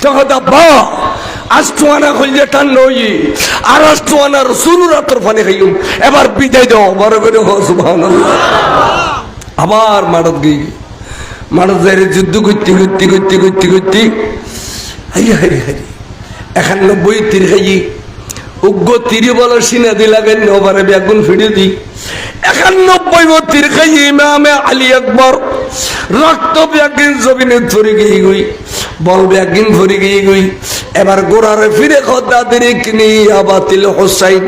তখন বা আষ্টুয়ানা খুললে টান নই আর আষ্টুয়ানা রসুলরা তোর ফানে খাইম এবার বিদায় দাও বড় করে সুবহানাল্লাহ আবার মারত গই মারত যাই যুদ্ধ করতে করতে করতে করতে করতে হাই হাই হাই 91 তীর খাই উগ্র তীরে বলো সিনা দি লাগেন ওভারে বেগুন ফিরে দি 91 তীর খাই ইমামে আলী আকবর রক্ত বেগুন জমিনে ধরে গিয়ে গই বল বেগুন ধরে গিয়ে গই এবার গোড়ারে ফিরে খোদা দিনে কিনি আবাতিল হোসাইন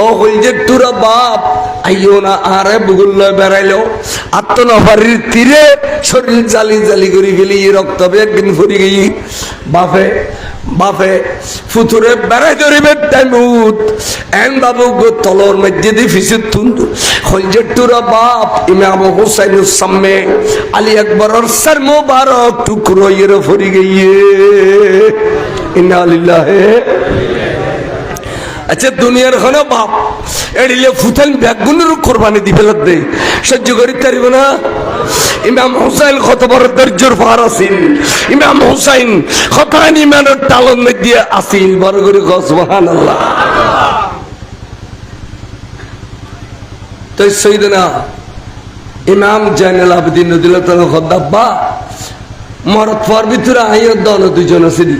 ও হইলে টুরা বাপ আইও না আরে বুগুল বেড়াইলো আত্মনফারির তীরে শরীর জালি জালি করে ফেলি রক্ত বেগুন ভরে গিয়ে বাপে বাপে ফুতুরে বেড়াই ধরিবে টাইমুত এন বাবু গো তলর মধ্যে দি ফিসুত তুন্দু হইলে টুরা বাপ ইমাম হোসাইনের সামনে আলী আকবরের সর মুবারক টুকরো ইরে ভরে গিয়ে ইন্না লিল্লাহি আচ্ছা দুনিয়ার হলো বাপ এড়িলে ফুতেন ব্যাগুনের কোরবানি দিবে লাগবে সহ্য করি পারিব না ইমাম হুসাইন কত বড় ধৈর্যর পার আছেন ইমাম হুসাইন কতখানি ইমানের টালন মধ্যে আসিল বড় করে সুবহানাল্লাহ তো সৈয়দনা ইমাম জাইনুল আবেদিন রাদিয়াল্লাহু তাআলা খদ্দাব্বা মরত পর ভিতরে আইও দল দুজন আছেন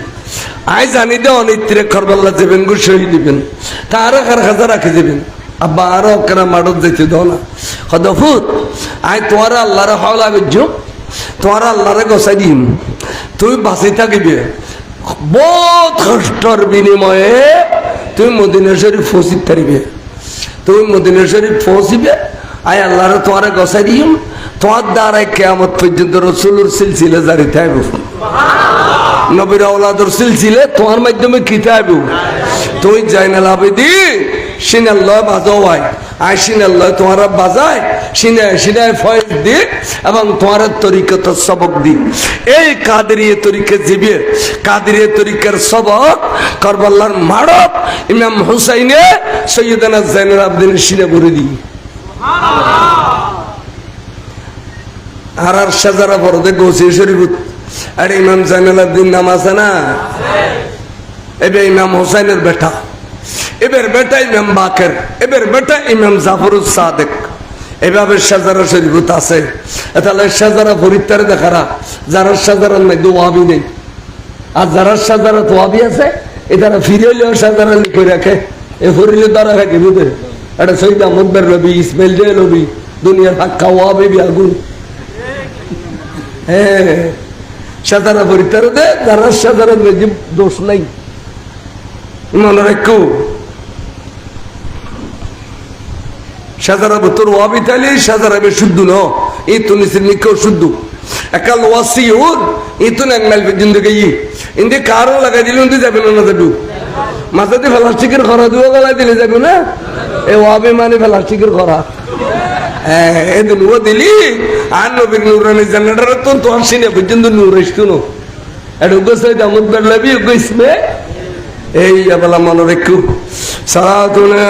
আই জানি দে অনিত্রে কারবাল্লা যাবেন গো শহীদ দিবেন তারা কার খাজা রাখে যাবেন আব্বা আরো কেনা মাডত যাইতে দাও না খদফুত আই তোমার আল্লাহর হাওলা বুঝছো তোমার আল্লাহরে গোসাই দিন তুই বাঁচি থাকিবে বহুত কষ্টর বিনিময়ে তুমি মদিনা শরীফ পৌঁছিতে পারিবে তুমি মদিনা শরীফ পৌঁছিবে আই আল্লাহরে তোমারে গোসাই দিম তোমার দ্বারাই কিয়ামত পর্যন্ত রাসূলের সিলসিলা জারি থাকবে নবীর আওলাদের সিলসিলে তোমার মাধ্যমে কিতাব তুই জাইনুল আবেদিন সিনাল্লাহ বাজাওয়াই আই সিনাল্লাহ তোমারা বাজায় সিনায় সিনায় ফয়েজ দি এবং তোমার তরিকত সবক দি এই কাদেরিয়া তরিকা জিবে কাদেরিয়া তরিকার সবক কারবালার মারব ইমাম হুসাইনে সৈয়দনা জাইনুল আবেদিন সিনা ভরে দি আর শাজারা পরদে গোসি শরীফ আরে ইমাম জাইনুল আবেদিন নাম আছে না এবার ইমাম হুসাইনের বেটা এবার বেটা ইমাম বাকের এবার বেটা ইমাম জাফরুস সাদেক এভাবে শাজারা শরীফত আছে তাহলে শাজারা ফরিদতারে দেখারা যারা শাজারার মধ্যে ওয়াহাবি নেই আর যারা শাজারা ওয়াহাবি আছে এটারা ফিরে হইলেও সাজারা লিখে রাখে এ ফরিলে দ্বারা থাকে বুঝে এটা সৈদ আহমদ রবি ইসমাইল জয় রবি দুনিয়ার হাক্কা ওয়াবে আগুন হ্যাঁ সাজারা পরিতার দে যারা সাজারা দোষ নাই মনে রাখো সাজারা তোর ওয়াবি তাইলে সাজারা বে শুদ্ধ ন এই তো নিচের নিকেও শুদ্ধ একাল ওয়াসি ওর এই তো এক মাইল পর্যন্ত গিয়ে ইন্দি কারও লাগাই দিলে উন্দি যাবে না যাবো মাথাতে প্লাস্টিকের খরা দুয়া গলায় দিলে যাবে না এ ওয়াবি মানে প্লাস্টিকের খরা হ্যাঁ এই দুয়া দিলি আর নবীর নুরানি জান্নাতের তো তো আসি না পর্যন্ত নূর আসতো না এটা উগস হইতে আমদ বেরলাবি উগস মে এই আবালা মনে রেখো সালাতুনা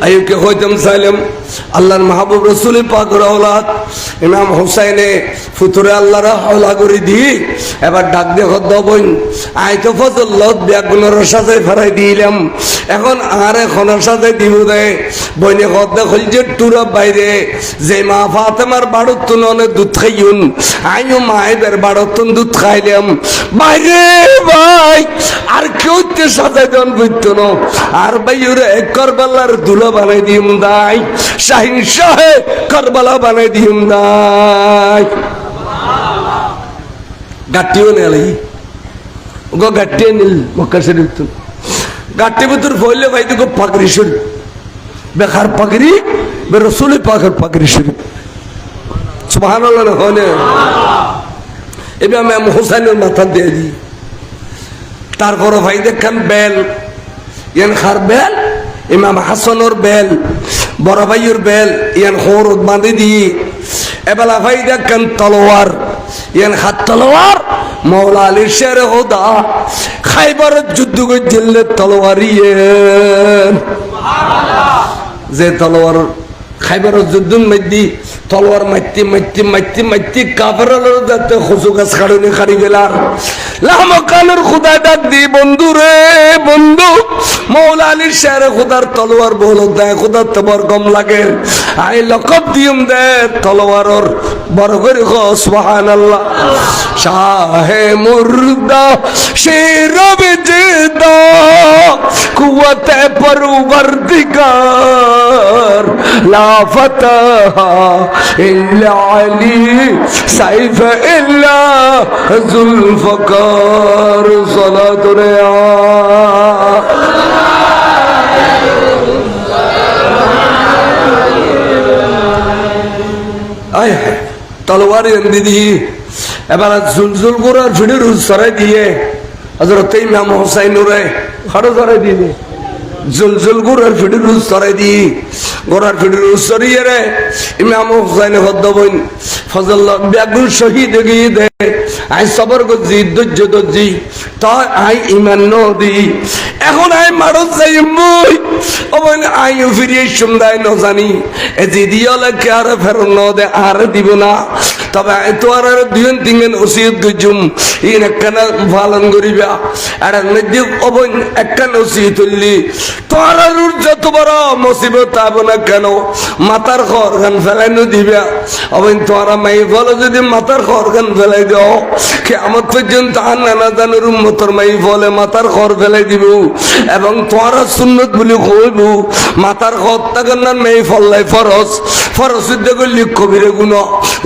আইয়ুবকে হইতাম সাইলাম আল্লাহর মাহবুব রাসূল পাকের আওলাদ ইমাম হুসাইনে ফুতুরে আল্লাহর হাওলা করে দি এবার ডাক দিয়ে হদ বইন আই তো ফজলত বেগুনের সাথে ফেরাই দিলাম এখন আর এখনের সাথে দিব দে বইনে হদ হল যে টুরা বাইরে যে মা ফাতেমার বাড়ত ননে দুধ খাইউন আইও মায়ের বাড়ত দুধ খাইলাম বাইরে ভাই আর কেউ তে সাথে জন বুঝত না আর বাইরে কারবালার দুলা বানাই দিম দাই শাহিন শাহে কারবালা বানাই দিম দাই গাটিও নেলাই গো গাটি নীল মক্কা শরীফ তো গাটি ভিতর বললে ভাই তো পাগড়ি শরীফ বেকার পাগড়ি বে রাসূল পাকের পাগড়ি শরীফ সুবহানাল্লাহ না হনে এবে আমি হুসাইনের মাথা দিয়ে দি তারপর ভাই দেখেন বেল ইয়ান খার বেল ইমাম হাসানোর বেল বড় ভাইয়ের বেল ইয়ান খোরত বাঁধে দিয়ে এবেলা ভাই দেখেন তলোয়ার ইয়ান হাত তলোয়ার মৌলা আলীর শেরে হোদা খাইবারের যুদ্ধ করে জিল্লে তলোয়ার ইয়েন যে তলোয়ার খাইবারের যুদ্ধ মধ্যে তলোয়ার মাইতি মাইতি মাইতি মাইতি কাফেরের যাতে খসু গাছ কাড়ুনি খাড়ি গেলার লাহমকানের খুদা ডাক দি বন্ধু রে বন্ধু মৌলা আলীর শেরে খুদার তলোয়ার বল দেয় খুদার তোমার কম লাগে আই লকব দিম দে তলোয়ারর বড় করে সুবহানাল্লাহ শাহে মুর্দা শেরবে জিদা কুওয়াতে পরওয়ারদিগার লা ফাতাহ ইল্লা আলী সাইফ ইল্লা জুলফকার সালাতুনা আয় তলোয়ার দিদি এবার জুলজুল করার ভিড়ের সরাই দিয়ে হযরত ইমাম হুসাইন রে খড় ধরে দিলে জুলজুল করার ভিড়ের সরাই দি গোরার ভিড়ের সরিয়ে রে ইমাম হুসাইন হদ্দ বইন ফজল ব্যাগুল শহীদ গিয়ে দে আই সবর গজি ধৈর্য ধরজি তাই আই ইমান নদি এখন আই মারত যাই মুই অবন আই ফিরিয়ে সুন্দাই ন জানি এ দিদিয়ালে কে আর ফেরন ন দে আর দিব না তবে তো আর দুইন তিনজন ওসিয়ত গজুম ইন একখানা পালন করিবা আর নদী অবন একখান ওসিয়ত হইলি তোর যত বড় মুসিবত আবো না কেন মাথার খরগান ফেলাইনো দিবা অবন তোরা মাই বলো যদি মাথার খরগান ফেলাই দাও কে আমার পর্যন্ত আর নানা জানুর উম্মতর মাই বলে মাথার খর ফেলাই দিব এবং তোরা সুন্নত বলে কইব মাথার খর তাকে না মেই ফল্লাই ফরজ ফরজ উদ্যোগ করলি কবিরে গুণ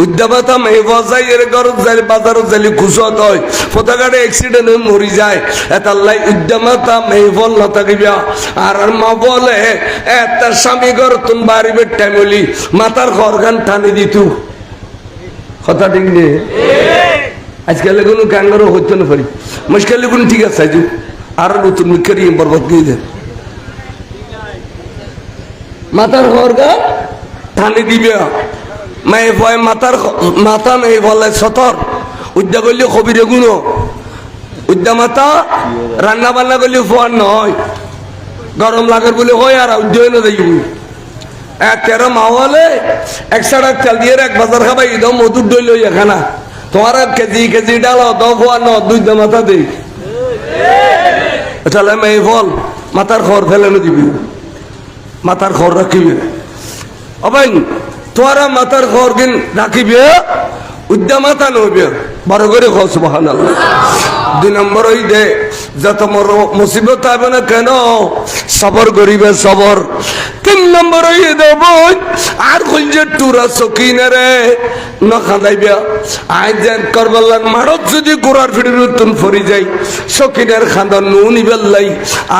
উদ্যাপাতা মেই বসাই এর গরজ যাই বাজারত যাইলি খুশত হয় পতাকাটা অ্যাক্সিডেন্ট হয়ে মরি যায় এতাল্লাই উদ্যামাতা মেই ফল না থাকিবা আর মা বলে তার স্বামী ঘর তুমি বাড়িবে টাইমলি মাথার খরগান টানি দিত কথা ঠিক নেই আজকাল কোনো কাঙ্গারও হইতে না পারি মুশকিল কোনো ঠিক আছে আজ আর নতুন মুখের বরবাদ দিয়ে দেন মাথার খরগান টানি দিবে মায়ে ভয় মাথার মাথা নেই বলে সতর উদ্যা করলে কবিরে গুণ উদ্যা মাথা রান্না বান্না করলে ফোয়ার নয় গরম লাগার বলে হয় আর উদ্যোগ না দেখি এক তেরো মাওয়ালে এক সাড়া চাল দিয়ে এক বাজার খাবাই দাও মধুর দই লই এখানা তোমার কেজি কেজি ডালো দাও ফোয়ার ন দুই দা মাথা দেই তাহলে মেয়ে ফল মাথার খড় ফেলানো দিবি মাথার খড় রাখিবি অবাই তোরা মাথার ঘর কিন রাখিবে উদ্যা মাথা নইবে বড় করে খাও সুবহানাল্লাহ। 2 নম্বর ওই দে যত মর মুসিবত হবে না কেন সবর করিবে সবর। 3 নম্বর ওই দেব আর কইছে টুরা সকিনা রে ন খাদাইবে আই যেন করবাল্লার মারত যদি গোড়ার ফিড়ির উত্তন ফরি যাই সকিনার খান্দা নুনি বেল্লাই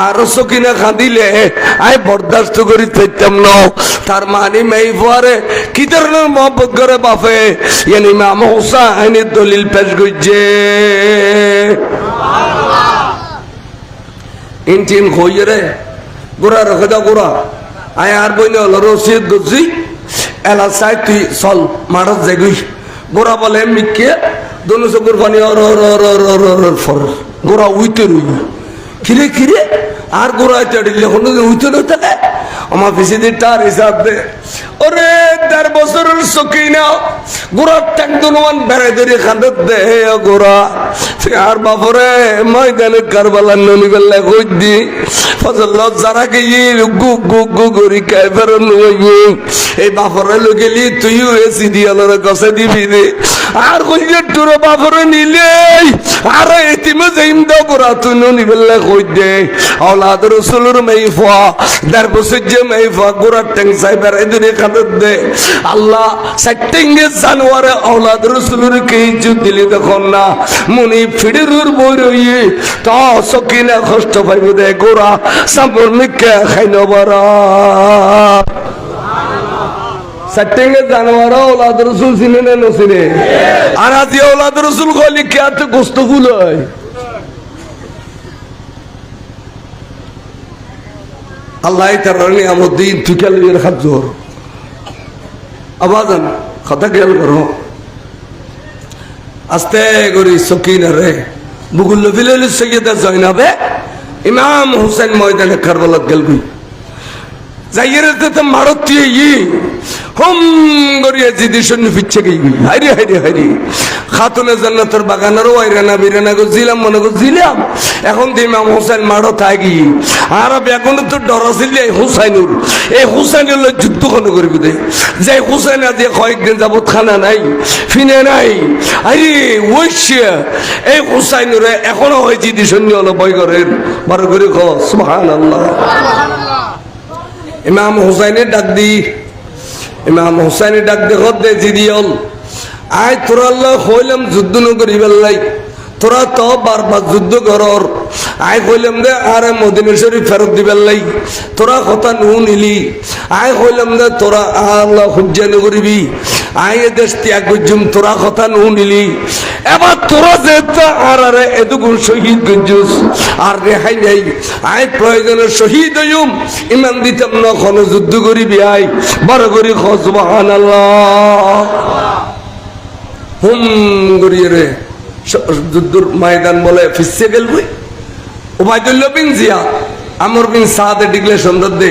আর সকিনা খাদিলে আই বরদাস্ত করি পাইতাম না। তার মানে মেই পরে কি ধরনের মহব্বত করে বাপে ইয়ানি ইমাম হুসাইনের দলিল পেশ করছে ইনটিন কইয়ে রে গোড়া রেখে দাও গোড়া আয় আর বইলে হলো রসিদ গজি এলা চাই তুই চল মারত যাগুই গোড়া বলে মিকে দোনো চকুর পানি ফর গোড়া উইতে রই কিরে কিরে আর গোড়া চড়িলে কোনো উইতে না থাকে আমার পিছিয়ে দিয়ে তার হিসাব দে ওরে 1.5 বছরের সকিনা গোড়ার ট্যাং দোনোয়ান বেড়াই ধরে খাঁদত দে গোড়া আর বাপরে ময়দানে কারবালার ননি বেলা কই দি ফজল যারা গিয়ে গু গু গু গরি খাই ফেরন এই বাপরে লগেলি তুইও এসি দিয়ালোর কষে দিবি রে আর কইলে তোর বাপরে নিলে আর এতিমে যাইম দাও গোড়া তুই ননি বেলা কই দে আওলাদ রাসূলের মাইফা 1.5 বছর যে মাইফা গোড়ার ট্যাং চাই বেড়াই ধরে খাঁদত দে আল্লাহ সাইটিংয়ে জানোয়ারে আওলাদ রাসূলের কে ইজ্জত দিলি তখন না মুনি ফিড়িরুর বই রইয়ে তা সকিনা কষ্ট পাইবে দে গোড়া সাবর মিকে খাইনো বড় সাইটিংয়ে জানোয়ারে আওলাদ রাসূল চিনে না নসিনে আর আজ আওলাদ রাসূল কইলি কে এত কষ্ট গুলোয় আল্লাহ তার নিয়ামত দিন তুই কেন খাত জোর আবাদান কথা খেয়াল করো আস্তে করি সকিনা রে বুগুল ফিলেল সৈয়দা জয়নাবে ইমাম হুসেন ময়দানে কারবালাত গেলবি যাইরে তো মারতি ই হুম গরিয়া জিদি শুনে ফিচ্ছে গই হাইরে হাইরে হাইরে খাতুনে জান্নাতের বাগানেরও আইরানা বিরানা গো জিলাম মনে গো জিলাম এখন দি ইমাম হুসেন মারো থাকি আর বেগুন তো ডরাছিল এই হুসাইনুর এই হুসাইনুর যুদ্ধ কোন করবি দে যে হুসাইন আজ কয়েকদিন যাবত খানা নাই ফিনে নাই আরে ওইশিয়া এই হুসাইনুরে এখনো হয় জিদি শুনি হলো বই করেন বড় করে কো সুবহানাল্লাহ। ইমাম হুসাইনের ডাক দি ইমাম হুসাইনের ডাক দে হদ দে জিদিয়ল আয় তোরা আল্লাহ কইলাম যুদ্ধ নগরী বেল্লাই তোরা তো বারবার যুদ্ধ করর আয় কইলাম দে আরে মদিনা শরীফ ফেরত দিবেল লাই তোরা কথা নু নিলি আয় কইলাম দে তোরা আল্লাহ হুজ্জা নগরিবি আয় এ দেশ ত্যাগ করছুম তোরা কথা নু নিলি এবার তোরা যেত আর আরে এতগুণ শহীদ গঞ্জুস আর রেহাই নাই আয় প্রয়োজনে শহীদ হইম ইমান দিতাম না কোনো যুদ্ধ করিবি আয় বড় করি খ সুবহানাল্লাহ। হুম গড়িয়ে রে যুদ্ধর ময়দান বলে ফিসে গেলবি উবাইদুল্লাহ বিন জিয়াদ আমর বিন সাদে ডিক্লেরেশন দে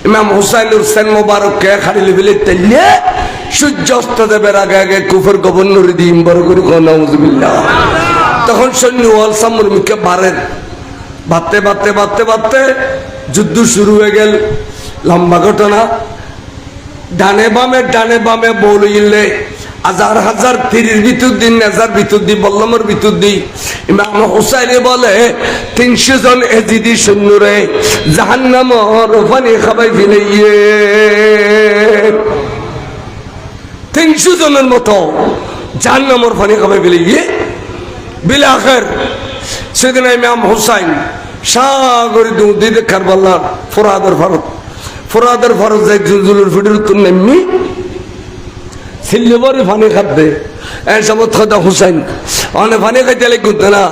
ইমাম হুসাইনুর সেন মোবারক কে খাড়িলে বিলে তেলে সূর্য অস্ত দেবের আগে আগে কুফর গভর্নর দিম বড় করে নাউজুবিল্লাহ তখন সৈন্য ওয়াল সামর মুখে বাড়েন বাড়তে বাড়তে বাড়তে বাড়তে যুদ্ধ শুরু হয়ে গেল লম্বা ঘটনা ডানে বামে বলিলে হাজার হাজার তীরের ভিতর দিন নেজার ভিতর দি বল্লমের ভিতর দি ইমাম হুসাইনে বলে 300 জন এজিদি সৈন্যরে জাহান্নামর পানি খাবাই ফেলাইয়ে 300 জনের মতো জাহান্নামর পানি খাবাই ফেলাইয়ে বিল আখির সেদিন ইমাম হুসাইন সাগরে দুদিতে কারবালার ফরাদের ফরজ যাই জুলজুলের ফিডের উত্তর নেমনি সিল্লিবরে পানি খাদ্যে এই সমত কথা হুসাইন অনেক পানি খাইতে লাগতো না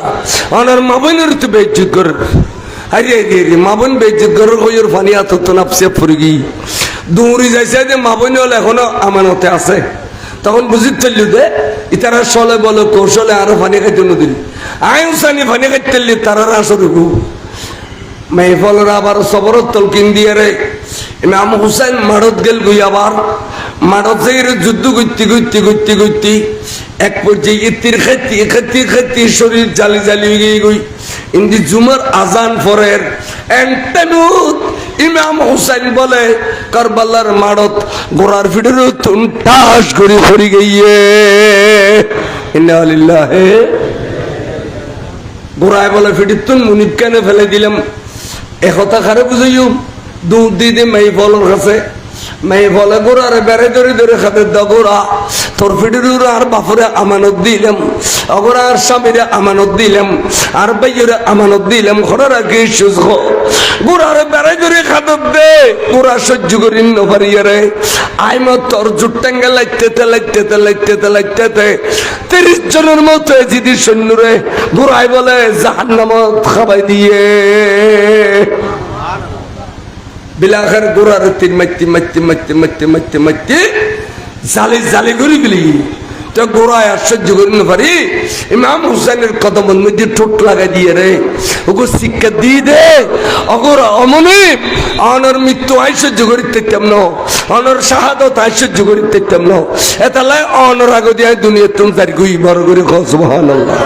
অনার মাবনের তো বেইজ্জত করে আরে রে মাবন বেইজ্জত করে কইর পানি আতো নাপসে ফুরগি দৌড়ি যাইছে যে মাবন হল এখনো আমানতে আছে তখন বুঝিত চললু দে ইতারা চলে বলো কৌশলে আরো পানি খাইতে নদী আয় হুসাইনি পানি খাইতে তারা আসরে গু মেহফলের আবার সবরত তলকিন দিয়ে রে ইমাম হুসাইন মারত গেল গুই আবার মারত যাই যুদ্ধ করতে এক পর্যায়ে তীর খেতি শরীর জালি জালি গিয়ে গই ইন্দি জুমার আজান ফরের এন্টানুত ইমাম হুসাইন বলে কারবালার মাড়ত গোড়ার ফিটের তুন টাস করে পড়ি গিয়ে ইন্না লিল্লাহি গোড়ায় বলে ফিটির তুন মুনিব কেন ফেলে দিলাম একথা খারে বুঝাইও দুধ দিয়ে মেয়ে ফলের কাছে মেয়ে ফলে গোড়ারে বেড়ে ধরে ধরে খাতে দগোড়া তোর ফিটির আর বাপুরে আমানত দিলাম অগোড়া আর স্বামীরে আমানত দিলাম আর বাইরে আমানত দিলাম ঘরের আগে সুজ গোড়ারে বেড়ে ধরে খাতে দে গোড়া সহ্য করি নপারিয়ে রে আইমত তোর জুট্টাঙ্গে লাইতে লাইতে 30 জনের মতো যদি সৈন্যরে গোড়ায় বলে জাহান্নামত খাবাই দিয়ে বিলাখের গোড়ার তিন মাইতে জালি করে গেলি তো গোড়ায় আশ্চর্য করি না পারি ইমাম হুসাইনের কদমের মধ্যে ঠোঁট লাগাই দিয়ে রে ওকে শিক্ষা দিয়ে দে অগোরা অমনি অনর মৃত্যু আইসহ্য করিতে তেমন অনর শাহাদত আইসহ্য করিতে তেমন এতালায় অনর আগে দিয়ে দুনিয়া তুমি তার গুই বড় করে সুবহানাল্লাহ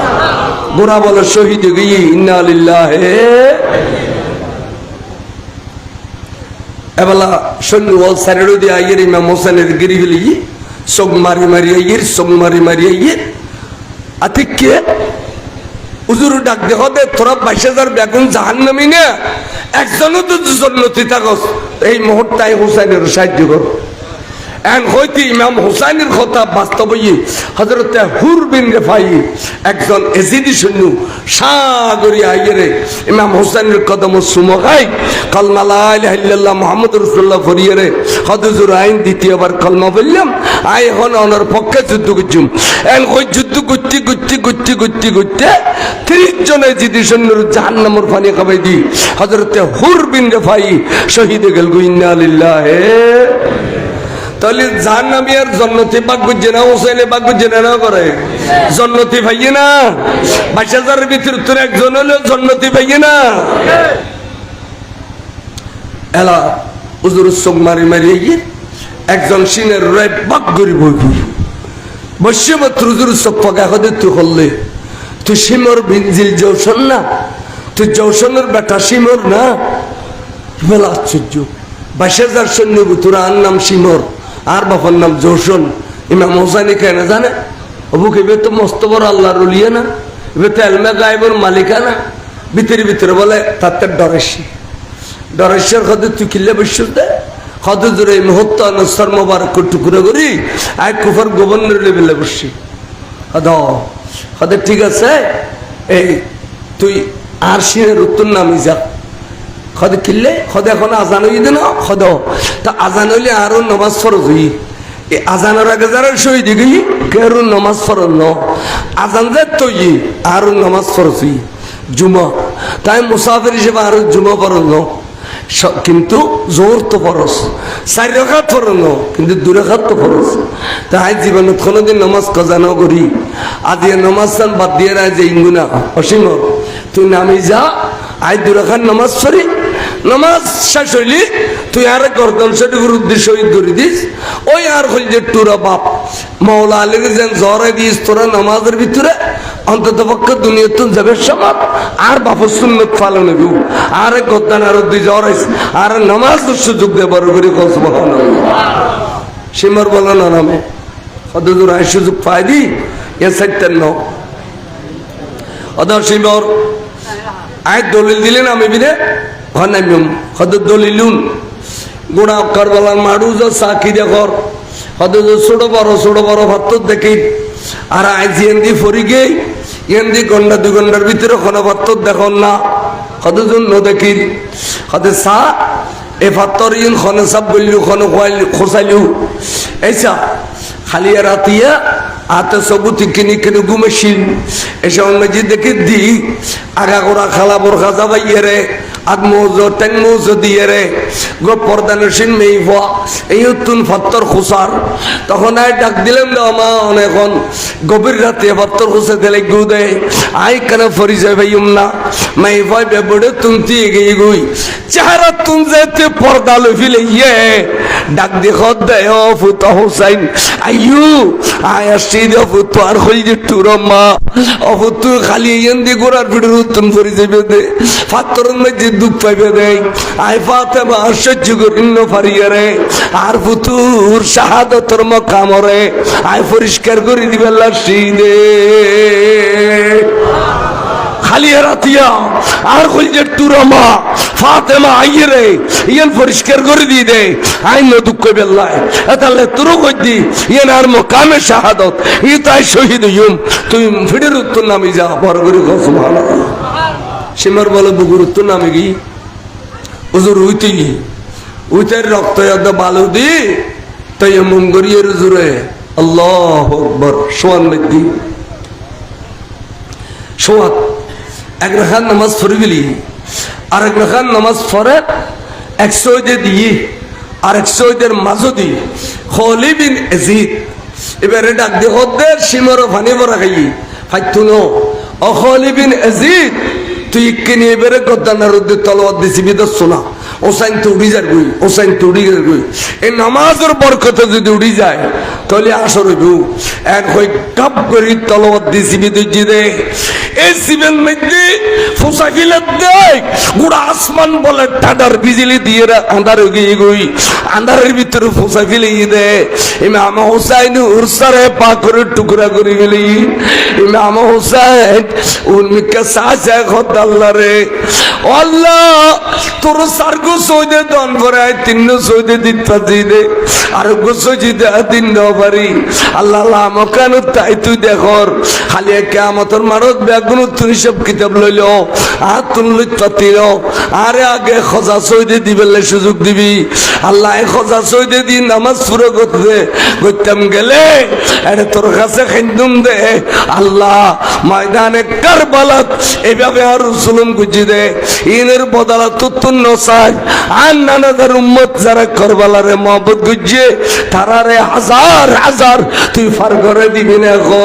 গোড়া বলো শহীদ গিয়ে ইন্না লিল্লাহি এবেলা সৈন্য বল সারেড়ো দিয়ে আইয়ের ইমাম হোসেনের গিরি গেলি চোখ মারি আইয়ের আতিক কে উজুর ডাক দেখ দে তোরা 22,000 বেগুন জাহান্নামী না একজনও তো জন্নতি থাকস এই মুহূর্তে হুসাইনের সাহায্য কর এন হইতে ইমাম হুসাইনের কথা বাস্তব হযরতে হুর বিন রেফাই একজন এজিদি সৈন্য সাগরি আইরে ইমাম হুসাইনের কদম সুমগাই কালমা লা ইলাহা ইল্লাল্লাহ মুহাম্মাদুর রাসূলুল্লাহ ফরিয়ে হযরত আইন দ্বিতীয়বার কলমা বললাম আই হন ওনার পক্ষে যুদ্ধ করছুম এন কই যুদ্ধ করতে 30 জন এজিদি সৈন্যর জাহান্নামের পানি খাবাই দি হযরতে হুর বিন রেফাই শহীদ গেল ইন্না লিল্লাহি তাহলে জাহান্নামী আর জান্নাতি ভাগ বুঝে না হোসেনে ভাগ বুঝে না করে জান্নাতি ভাইয়ে না 22,000 ভিতরে তোর একজন হলো জান্নাতি ভাইয়ে না এলা হুজুর চোখ মারি একজন সিনের রায় ভাগ করি বসে মাত্র হুজুর চোখ পাকা হতে তুই করলে তুই সিমর বিনজিল জৌসন না তুই জৌসনের বেটা সিমর না বেলা আশ্চর্য 22,000 সৈন্য তোরা আর নাম সিমর আর বাবার নাম জৌসন ইমাম হোসাইনি কেন জানে অবুক এবার তো মস্ত বড় আল্লাহর ওলিয়া না এবার তো এলমে গায়েবের মালিকা না ভিতরে বলে তাতে ডরেশ্বর খদে তুই কিল্লে বসছিস দে খদে জোরে এই মুহূর্ত নসর মোবারক টুকরো করি আর কুফার গভর্নর লেভেলে বসছি খদে ঠিক আছে এই তুই আর সিনের উত্তর নামি যা খদে কিনলে খদে এখন আজান হই দে না খদ তা আজান হইলে আরো নমাজ ফরজ হই এই আজানের আগে যারা শহীদ গই কেরু নমাজ ফরজ ন আজান যে তুই আরো নমাজ ফরজ হই জুমা তাই মুসাফির হিসেবে আরো জুমা ফরজ ন কিন্তু জোর তো ফরজ 4 রাকাত ফরজ ন কিন্তু 2 রাকাত তো ফরজ তাই জীবনত কোনোদিন নামাজ কাজা না করি আদি নামাজ সান বাদ দিয়ে রায় যে ইঙ্গুনা অসীম তুই নামি যা আই 2 রাকাত নামাজ পড়ি নামাজ শেষ হইলি তুই আর গর্দন শরীফের উদ্দেশ্য শহীদ করে দিস ওই আর হইল যে টুরা বাপ মাওলা আলীর যেন জ্বরে দিস তোরা নামাজের ভিতরে অন্তত পক্ষে দুনিয়া তুন যাবে সমাপ আর বাপর সুন্নত পালন হইব আর গদ্দান আর 2 জ্বর আর নামাজ সুযোগ দে বড় করে সুবহানাল্লাহ সিমর বলো না নামে কতদূর আই সুযোগ পাই দি এ সাইতেন ন অদর সিমর আয় দলিল দিলেন আমি বিনে হনামিম কত দলিলুন গোড়া কারবালার মারু যা সাকি দেখর কত ছোট বড় ভাত দেখি আর আজ এন্দি ফরি গেই এন্দি ঘন্টা 2 ঘন্টার ভিতরে কোনো ভাত দেখুন না কতজন ন দেখি কত সা এ ভাতর ইন খনে সব বললু খনে খোসাইলু এইসা খালি রাতিয়া আতে সবুতি কিনি ঘুমেছিল এসব মসজিদ দেখি দি আগা গোড়া খালা বোরখা যাবাইয়ে রে আদ মৌজো ট্যাং মৌজো দিয়ে রে গো পর্দানসীন মেয়ে ভা এই উত্তুন ফাত্তর খুসার তখন আয় ডাক দিলাম না মা অনেকক্ষণ গভীর রাতে ফাত্তর খুসে দিলে গু দে আই কেন পরিচয় ভাইম না মেয়ে ভাই বেবড়ে তুমতি এগিয়ে গুই চেহারা তুম যেতে পর্দা লো ফিলে ইয়ে ডাক দেখ দে ও ফুত হুসাইন আইয়ু আয় আসছি দে ফুত আর হই যে টুরম্মা ও ফুত খালি এন দি গোড়ার ভিড়ের উত্তুন পরিচয় দে ফাত্তর মসজিদ দুঃখ পাইবে দেয় আই ফাতেমা সহ্য করিন্ন পারিয়া রে আর ফুতুর শাহাদতর মকামরে আই পরিষ্কার করে দিবে লাশি দে খালি রাতিয়া আর কইছে তুরমা ফাতেমা আইয়ে রে ইয়ান পরিষ্কার করে দি দে আই ন দুঃখ বেল্লাই তাহলে তুরো কই দি ইয়ান আর মকামে শাহাদত ই তাই শহীদ হইম তুই ফিডের উত্তর নামি যা বড় করে সুবহানাল্লাহ সিমর বলে বুগুর উত্তর নামে কি হুজুর উইতে রক্ত ইয়াদ বালু দি তায়াম্মুম করিয়ে হুজুরে আল্লাহু আকবার সোয়ান মেদি সোয়াত এক রাখাত নামাজ পড়ে গেলি আর এক রাখাত নামাজ পড়ে 100 দিয়ে আর 100 মাঝো দি খলিদ বিন ইয়াজিদ এবারে ডাক দিয়ে হদ্দের সিমর ফানি ভরা খাই ফাইতুনো ও খলিদ বিন ইয়াজিদ তুই কিনে এবারে গদ্দানার উদ্দে তলোয়ার দিছি বিদস শোনা ওসাইন তো উড়ি যার গই ওসাইন তো উড়ি যার গই এই নামাজের বরকতে যদি উড়ি যায় তাহলে আসর হইব এক হই কাপ করি তলোয়ার দিছি বিদজি দে এই সিমেন মধ্যে ফুসাফিলে দেখ গোটা আসমান বলে ঠাডার বিজলি দিয়ে আন্ধার হয়ে গই আন্ধারের ভিতরে ফুসাফিলে দে ইমাম হুসাইন উরসারে পা করে টুকরা করে গেলি ইমাম হুসাইন উনকে সাজা খত আল্লাহ রে আল্লাহ তোর সারগো সইদে দন করে তিন সইদে দিত পাজি দে আর গো সইদে দিন নবারি আল্লাহ আল্লাহ মকান তাই তুই দেখর খালি কিয়ামতের মারত বেগুন তুই সব কিতাব লইল আর তুললি তাতিল আরে আগে খজা সইদে দিবেলে সুযোগ দিবি আল্লাহ খজা সইদে দি নামাজ পুরো করতে করতাম গেলে আরে তোর কাছে খেন্দুম দে আল্লাহ ময়দানে কারবালাত এভাবে আর রসুলুম গুজি দে ইনের বদলা তুতুন নসাজ আর নানাদের উম্মত যারা কারবালারে মহব্বত গুজে তারারে হাজার হাজার তুই ফার করে দিবি না গো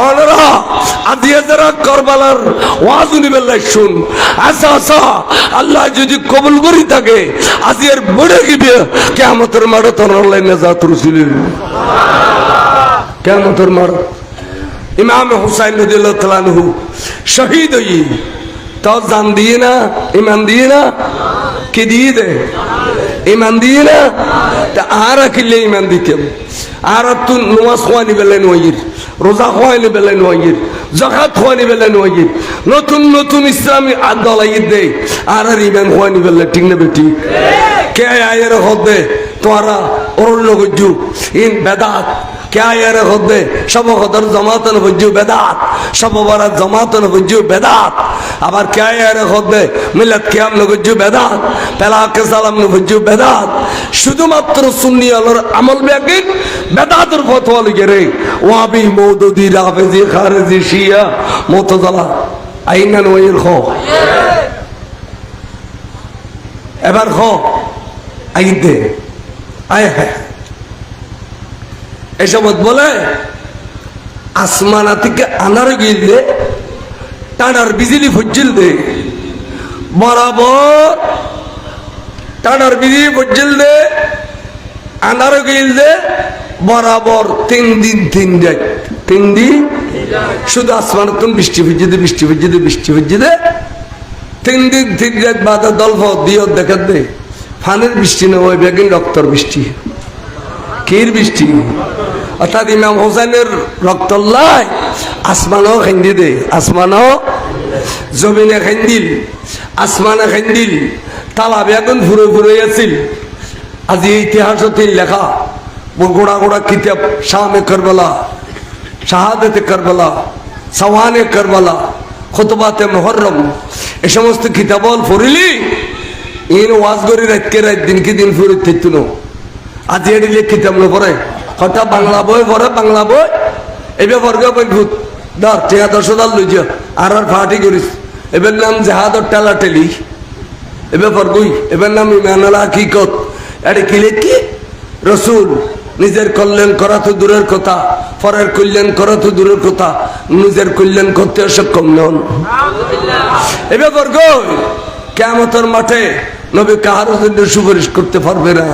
অনরা আজিয়া যারা কারবালার ওয়াজ নিবেলাই শুন আচ্ছা আচ্ছা আল্লাহ যদি কবুল করি থাকে আজিয়ার বড় গিবে কিয়ামতের মাঠে তোর লাইনে জাত রসুলের কিয়ামতের মাঠ ইমাম হুসাইন রাদিয়াল্লাহু তাআলা আনহু শহীদ হই তো জান দিয়ে না ইমান দিয়ে না কি দিয়ে দে ইমান দিয়ে না তা আর কিলে ইমান দিতে আর তো নামাজ খোয়ানি বেলেন ওইর রোজা খোয়ানি বেলেন ওইর যাকাত খোয়ানি বেলেন ওইর নতুন নতুন ইসলামী আদালাই দে আর ইমান খোয়ানি বেলে ঠিক না বেটি কে আয়ের হদে তোরা অরণ্য গজ্জু ইন বেদাত क्या यार होते सब खदर जमातन बज्जू बेदात सब बारात जमातन बज्जू बेदात আবার क्या यार होते मिलत कियाम न बज्जू बेदात पहला के सालाम न बज्जू बेदात শুধুমাত্র সুন্নি আলোর আমল ব্যাগিন বেদাতের ফতোয়া লিখে রে ওয়াবি মওদুদি রাফেজি খারেজি শিয়া মুতাযালা আইনান ওয়াইল খ এবার খ আইতে আয় হ্যাঁ এসব বলে আসমানা থেকে আনার গিয়ে টানার বিজলি ফুজিল দে বরাবর টানার বিজলি ফুজিল দে আনার গিয়ে দে বরাবর 3 দিন 3 দিন শুধু আসমান তুমি বৃষ্টি ফুজি দে 3 দিন 3 রাত বাদা দলফ দিও দেখা দে ফানের বৃষ্টি না ওই বেগিন রক্তর বৃষ্টি কির বৃষ্টি অর্থাৎ ইমাম হোসেনের রক্তল্লাহ আসমানও খেন্দি দে আসমানও জমিনে খেন্দিল আসমানে খেন্দিল তালা বেগুন ফুরে আছিল আজি ইতিহাসত লেখা গোড়া গোড়া কিতাব শামে কারবালা শাহাদাতে কারবালা সওয়ানে কারবালা খুতবাতে মুহররম এই সমস্ত কিতাবল পড়িলি ইন ওয়াজ করি রাত দিন কি দিন ফুরে থাকতো আজ এডিলে কিতাব ন পড়ে হঠাৎ বাংলা বই পড়ে বাংলা বই এবার বর্গ বই ভূত ধর 10,000 লই যা আর ফাটি করিস এবার নাম জাহাদর টেলা টেলি এবার বর্গই এবার নাম ইমানুল হাকিকত এটা কি লেখি রসুল নিজের কল্যাণ করা তো দূরের কথা পরের কল্যাণ করা তো দূরের কথা নিজের কল্যাণ করতে সক্ষম নন এবার বর্গ কিয়ামতের মাঠে নবী কাহারও জন্য সুপারিশ করতে পারবে না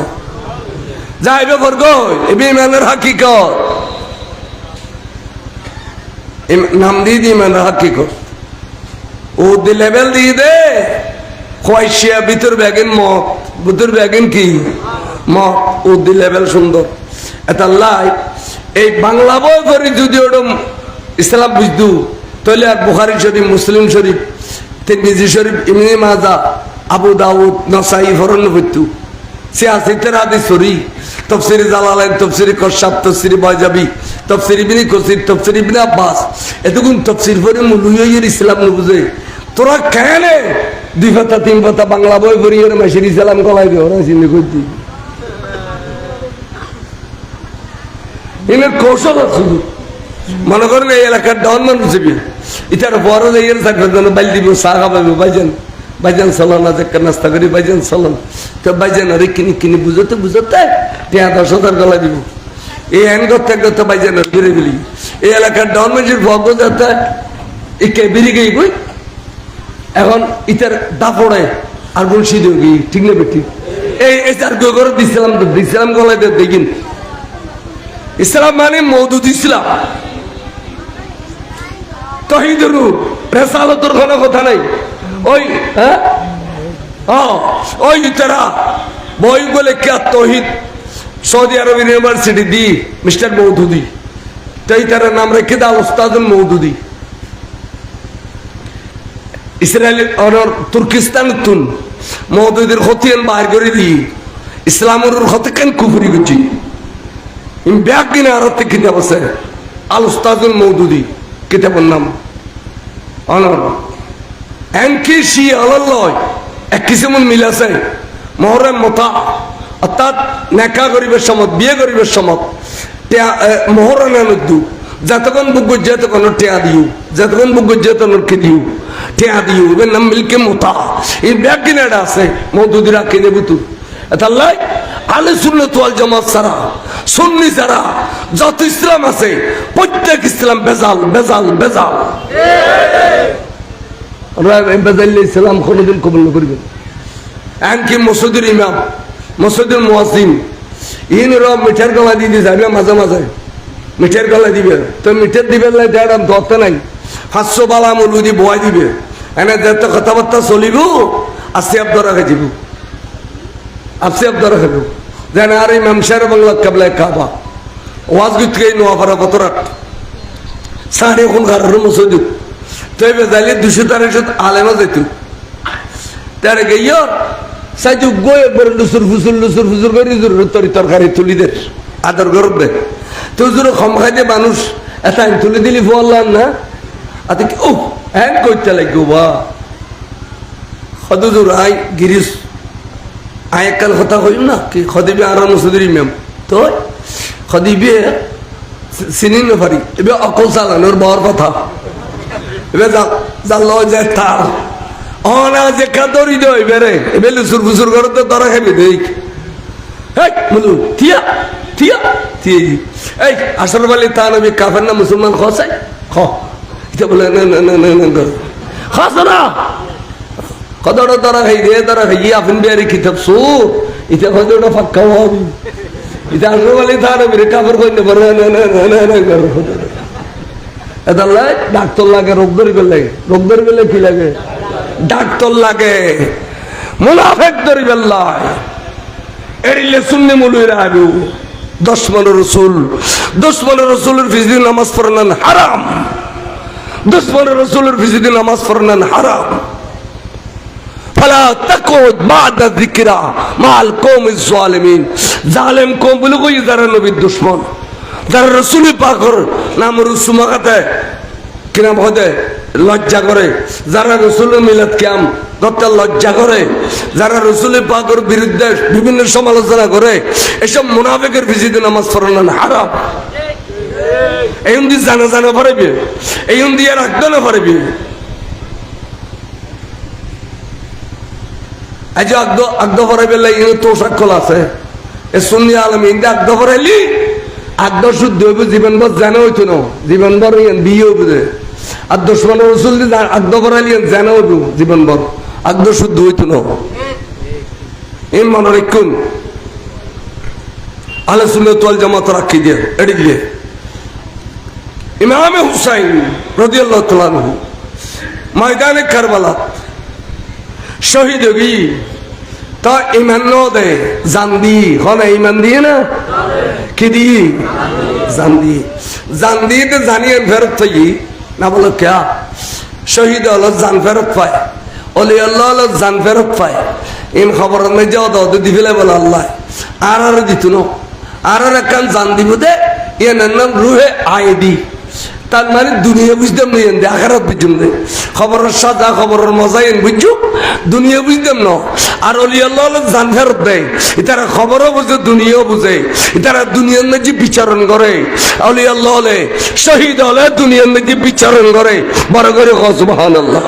যাইবে বর্গ ইমানের হাকিকত নাম দিয়ে ইমানের হাকিকত ও দি লেভেল দিয়ে দে খোয়াইশিয়া ভিতর ব্যাগিন মত ভিতর ব্যাগিন কি মত ও দি লেভেল সুন্দর এটা লাই এই বাংলা বই করে যদি ওরম ইসলাম বুঝতু তাহলে আর বুখারী শরীফ মুসলিম শরীফ তিরমিজি শরীফ ইবনে মাজা আবু দাউদ নাসাই ফরন বুঝতু সিয়াসিতের হাদিস সরি তাফসীর জালালাইন তাফসীর কশাব তাফসীর বাইজাবি তাফসীর ইবনে কাসির তাফসীর ইবনে আব্বাস এতগুন তাফসীর পড়ে মুলুইয়ের ইসলাম ন বুঝে তোরা কেন দুই পাতা তিন পাতা বাংলা বই পড়ি এর মাসির ইসলাম গলায় দে ওরা চিন্তা করতি এর কৌশল আছে মনে করেন এই এলাকার ডন মানুষ এটার বড় এর থাকবে যেন বাইল দিব চা খাবে বাইজান বাইজান চলো না দেখ নাস্তা করি বাইজান চলো তো বাইজান আরে কিনি কিনি বুঝতে বুঝতে টিয়া 10,000 গলা দিব এই হ্যান করতে করতে বাইজান ঘিরে গেলি এই এলাকার ডন মানুষের ভগ্ন যাতে একে বেরিয়ে গই বই এখন ইটার দাপড়ে আর বলছি দেবি ঠিক না বেটি এই চার করে দিছিলাম গলায় দেখিন ইসলাম মানে মওদুদ ইসলাম তহিদের রেসালতের কোনো কথা নাই ওই হ্যাঁ ওই তারা বই বলে কে তহিদ সৌদি আরব ইউনিভার্সিটি দি মিস্টার মওদুদি তাই তার নাম রেখে দাও উস্তাদুল মওদুদি ইসরায়েল অনর তুর্কিস্তান তুন মওদুদির খতিয়ান বাইর করে দি ইসলামের হতে কেন কুফরি করছি ব্যাগ কিনে আর কিতাব আছে আল উস্তাদুল মওদুদি কিতাবের নাম অনর এনকি শি আল্লাহ এক কিসিমন মিল আছে মহরম মতা অর্থাৎ নেকা করিবের সময় বিয়ে করিবের সময় মহরণের মধ্যে যতক্ষণ বুক গজ্জে তখন টেয়া দিও যতক্ষণ বুক গজ্জে তখন কে দিও টেয়া দিও এবার নাম মিলকে মোতা এই ব্যাগ কিনে এটা আছে মওদুদিরা কিনে বুতু তাহলে আলে সুন্নাত ওয়াল জামাত ছাড়া সুন্নি ছাড়া যত ইসলাম আছে প্রত্যেক ইসলাম বেজাল বেজাল বেজাল বেজাইলে ইসলাম কোনোদিন কবুল করবেন এমনকি মসজিদের ইমাম মসজিদের মুয়াজ্জিন ইনরা মিঠার গলা দিয়ে যাবে মাঝে মাঝে মিঠার গলা দিবে তো মিঠার দিবে দাঁড়ান দত্ত নাই 500 বালা মৌলুদি বয় দিবে এনে যত কথাবার্তা চলিব আসি আব্দুর রাখে দিব আপসি আব্দুর রাখে যেন আর ইমাম সাহেব বাংলা কাবলায় কাবা ওয়াজ গুতকে নোয়াপাড়া কতরাক সাড়ে এখন ঘরের মসজিদ তাই বেজাইলে 200-300 আলেমা যেত তার গিয়ে সাইজু গো একবার লুসুর ফুসুর করে তরকারি তুলিদের আদর করবে তো জোর কম খাইতে মানুষ এটা তুলে দিলি বললাম না আতে কি ও হ্যাঁ করতে লাগবো বা সদুজুর আই গিরিশ আই এককাল কথা কইম না কি খদিবি আর মসজিদের ইমাম তো খদিবি চিনি না পারি এবার অকল চালানোর বড় কথা এবার জানল যে তার অনা যে কাদরি দই বেরে এবার লুসুর ফুসুর করে তো তারা খাবি দেখ এই বলু থিয়া থিয়া থিয়ে এই আসর বলে তা নবী কাফের না মুসলমান খসাই খ এটা বলে না না না না না খাস না কতটা তারা খাই রে তারা খাই আপন বিয়ারি কিতাব সু এটা কতটা ফাক্কা হবে এটা আসর বলে তা নবী কাফের কই না বলে না না না না করো এটা লাই ডাক্তার লাগে রোগ ধরে গেলে কি লাগে ডাক্তার লাগে মুনাফিক ধরে বেল্লাই এরিলে সুন্নি মুলুইরা আবু দুশমন রাসূলের ফিজিদি নামাজ পড়ান হারাম দুশমন রাসূলের ফিজিদি নামাজ পড়ান হারাম ফালা তাকুদ বাদা যিকরা মাল কওমিজ জালিমিন জালেম কওম বলে কই যারা নবীর দুশমন যারা রাসূল পাকের নাম রুসুমাগাতে কি নাম হদে লজ্জা করে যারা রাসূলের মিলাদ কিয়াম করতে লজ্জা করে যারা রাসূল পাকের বিরুদ্ধে বিভিন্ন সমালোচনা করে এসব মুনাফিকের ফিজিদি নামাজ পড়ানো হারাম এই উন্দি জানা পারবে এই উন্দি আর রাখতে না পারবে আজ আগদ পারবে ইনো তো সাক্ষল আছে এ সুন্নি আলম ইন্দা আগদ পারাইলি আগদ শুদ্ধ হইব জীবনভর জানা হইতো না জীবনভর বিয়ে হইব আর দুশমন রাসূল আগদ পারাইলি জানা হইব জীবনভর আগদ শুদ্ধ হইতো না এই মনে রাখুন আহলে সুন্নাত ওয়াল জামাত রাখি দিয়ে এডি দিয়ে ইমাম হুসাইন রাদিয়াল্লাহু তাআলা আনহু ময়দানে কারবালা শহীদ হবি তো ইমান ন দে জান দি হলে ইমান দিয়ে না কি দি জান দিয়ে তো জানিয়ে ফেরত থাকি না বলো ক্যা শহীদ হলো জান ফেরত পায় অলি আল্লাহ হলো জান ফেরত পায় ইন খবর নেই যাও দাও দি ফেলে বলে আল্লাহ আর দিত ন আর একখান জান দিব দে এর নাম রুহে আয় দি তার মানে দুনিয়া বুঝতাম না এন আখারাত বুঝতাম না খবরের সাজা খবরের মজা এন বুঝছো দুনিয়া বুঝতাম না আর অলি আল্লাহ জান ফেরত দেয় এটারা খবরও বুঝে দুনিয়াও বুঝে এটারা দুনিয়ার মধ্যে বিচারণ করে অলি আল্লাহ হলে শহীদ হলে দুনিয়ার মধ্যে বিচারণ করে বড় করে সুবহানাল্লাহ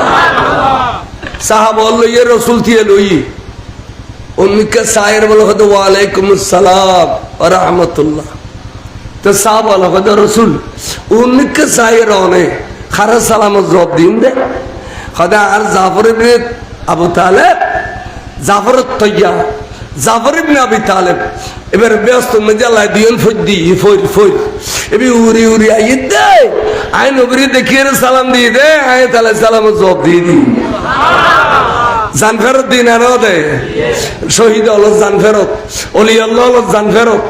সাহাবা লইয়ে রসুল থিয়ে লই উনকে সায়ের বলে হতো ওয়ালাইকুম আসসালাম ওয়া রাহমাতুল্লাহ তো সাহাব আলাদা রসুল উনকে সায়ের অনে খারা সালাম জবাব দিন দে খদা আর জাফর ইবনে আবু তালেব জাফর তৈয়া জাফর ইবনে আবি তালেব এবার ব্যস্ত মজালা দিন ফদ্দি ফর এবি উরি উরি আই দে আই নবরি দেখিয়ে সালাম দিয়ে দে আই তালে সালাম জবাব দিয়ে দি জান ফেরত দিন আর দে শহীদ হলো জান ফেরত অলি আল্লাহ হলো জান ফেরত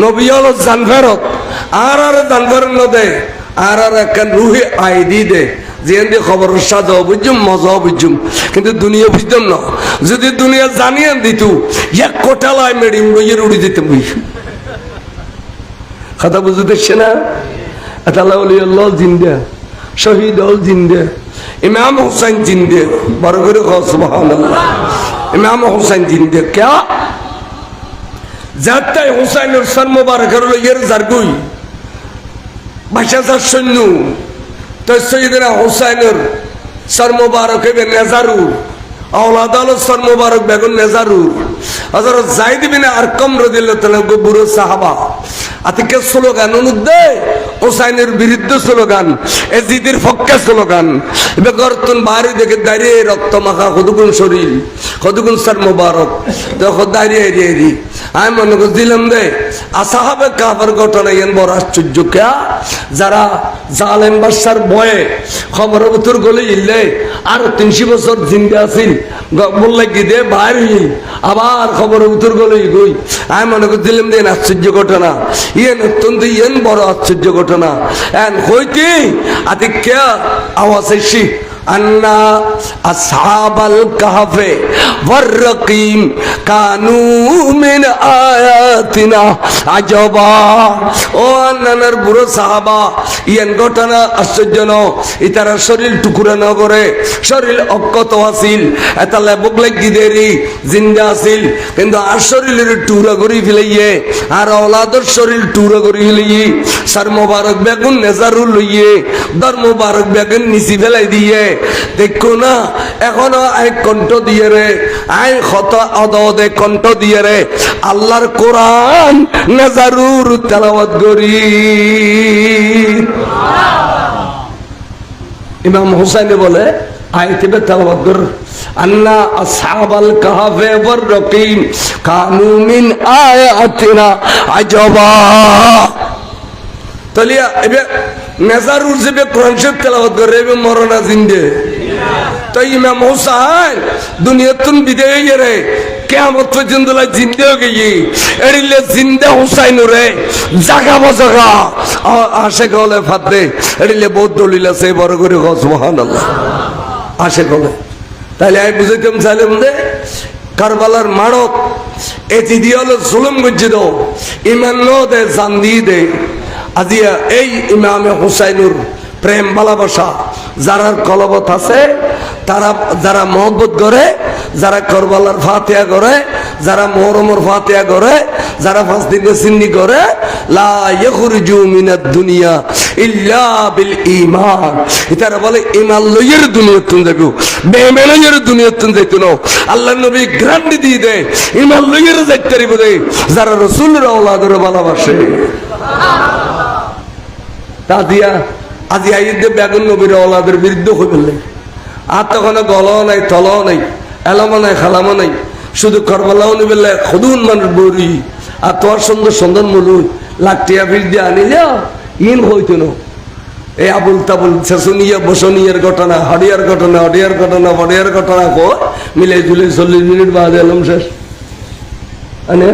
নবী হলো জান ফেরত আর জান ফেরত ন দে আর একটা রুহে আই দি দে যে খবর সাজাও বুঝুম মজাও বুঝুম কিন্তু দুনিয়া বুঝতাম না যদি দুনিয়া জানিয়ে দিত এক কোটালায় মেডি উড়িয়ে উড়ি দিতাম কথা বুঝতেছে না তাহলে অলি আল্লাহ জিন্দা শহীদ হল জিন্দা ইমাম হুসাইন জিন্দে বড় করে সুবহানাল্লাহ ইমাম হুসাইন জিন্দে ক্যা যাত্রায় হুসাইনের সর মোবারক হলো এর জারগুই বাসাজার সৈন্য তো সৈয়দনা হুসাইনের সর মোবারক হবে নেজারুর আওলাদ হলো সর মোবারক বেগুন নেজারুর হযরত যায়েদ বিন আরকাম রাদিয়াল্লাহু তাআলা বুড়ো সাহাবা আতিকে স্লোগান অনুদে হুসাইনের বিরুদ্ধে স্লোগান এজিদের পক্ষে স্লোগান বেগরতুন বাড়ি দেখে দাঁড়িয়ে রক্ত মাখা কতগুণ শরীর কতগুণ সর মোবারক দেখো দাঁড়িয়ে এরি আমি মনে করছিলাম দে আসাহাবে কাফের ঘটনা এন বড় আশ্চর্য ক্যা যারা জালেম বাদশার ভয়ে খবর উত্তর গলে ইল্লে আর 300 বছর জিন্দা আছিল বললে কি দে বাইর হইল আবার খবর উত্তর গলে গই আমি মনে করছিলাম দেন আশ্চর্য ঘটনা ইয়েন অত্যন্ত ইয়েন বড় আশ্চর্য ঘটনা এন হইতে আতি কে আওয়াজ এসি আন্না আসহাবাল কাহফে ওয়ার রকিম কানু মিন আয়াতিনা আজবা ও আন্নার বুড়ো সাহাবা ইয়েন ঘটনা আশ্চর্য ন ইতারা শরীর টুকুরা ন করে শরীর অক্ষত আছিল এতালে বগলে গিদেরি জিন্দা আছিল কিন্তু আর শরীরের টুরা করি ফেলাইয়ে আর ওলাদর শরীর টুরা করি ফেলাইয়ে সর মোবারক বেগুন নেজারুল লইয়ে দর মোবারক বেগুন নিচি ফেলাই দিয়ে দেখো না এখনো আই কণ্ঠ দিয়ে রে আই ক্ষত অদে কণ্ঠ দিয়ে রে আল্লাহর কোরআন নেজারুর তেলাওয়াত করি ইমাম হুসাইন বলে আয়াতে তেলাওয়াত কর আন্না আসহাবাল কাহফে ওয়ার রকিম কানু মিন আয়াতিনা আজবা তলিয়া এবে নেজারুর যে কোরআন শরীফ তেলাওয়াত করে এবে মরনা জিন্দে তো ইমাম হুসাইন দুনিয়াতুন বিদায় রে কিয়ামত পর্যন্ত জিন্দে হয়ে গিয়ে এড়িলে জিন্দা হুসাইন রে জাগা বজাগা আশেক হলে ফাতে এড়িলে বহুত দলিল আছে বড় করে সুবহানাল্লাহ আশেক হলে তাহলে আমি বুঝাইতাম চাইলাম দে কারবালার মারক এটি দিয়ে হলো জুলুম গুজি দাও ইমান ন দে জান দিয়ে দে আজিয়া এই ইমামে হুসাইনুর প্রেম ভালোবাসা যারা কলবত আছে তারা যারা মহব্বত করে যারা কারবালার ফাতিহা করে যারা মুহররমের ফাতিহা করে যারা পাঁচ দিনের সিন্নি করে লা ইয়াখরুজু মিনাদ দুনিয়া ইল্লা বিল ঈমান এটারা বলে ঈমান লইয়ের দুনিয়াতুন যাবো বেঈমানের দুনিয়াতুন যাইতো না আল্লাহর নবী গ্যারান্টি দিয়ে দেয় ঈমান লইয়ের যাইতে পারিব দে যারা রাসূলের আওলাদের ভালোবাসে তা দিয়া আজি আইদে বেগুন নবীর আওলাদের বিরুদ্ধে হই বললে আর তখন গলাও নাই তলাও নাই এলামো নাই খালামো নাই শুধু কারবালাও নি বললে খুদুন মানুষ বড়ি আর তোর সুন্দর সুন্দর মুলু লাকটিয়া ফির দিয়ে আনিলে ইন হইতো না এই আবুল তাবুল শেষনিয়া বসনিয়ার ঘটনা হরিয়ার ঘটনা হরিয়ার ঘটনা হরিয়ার ঘটনা কো মিলে জুলে 40 মিনিট বাদে এলাম শেষ আনে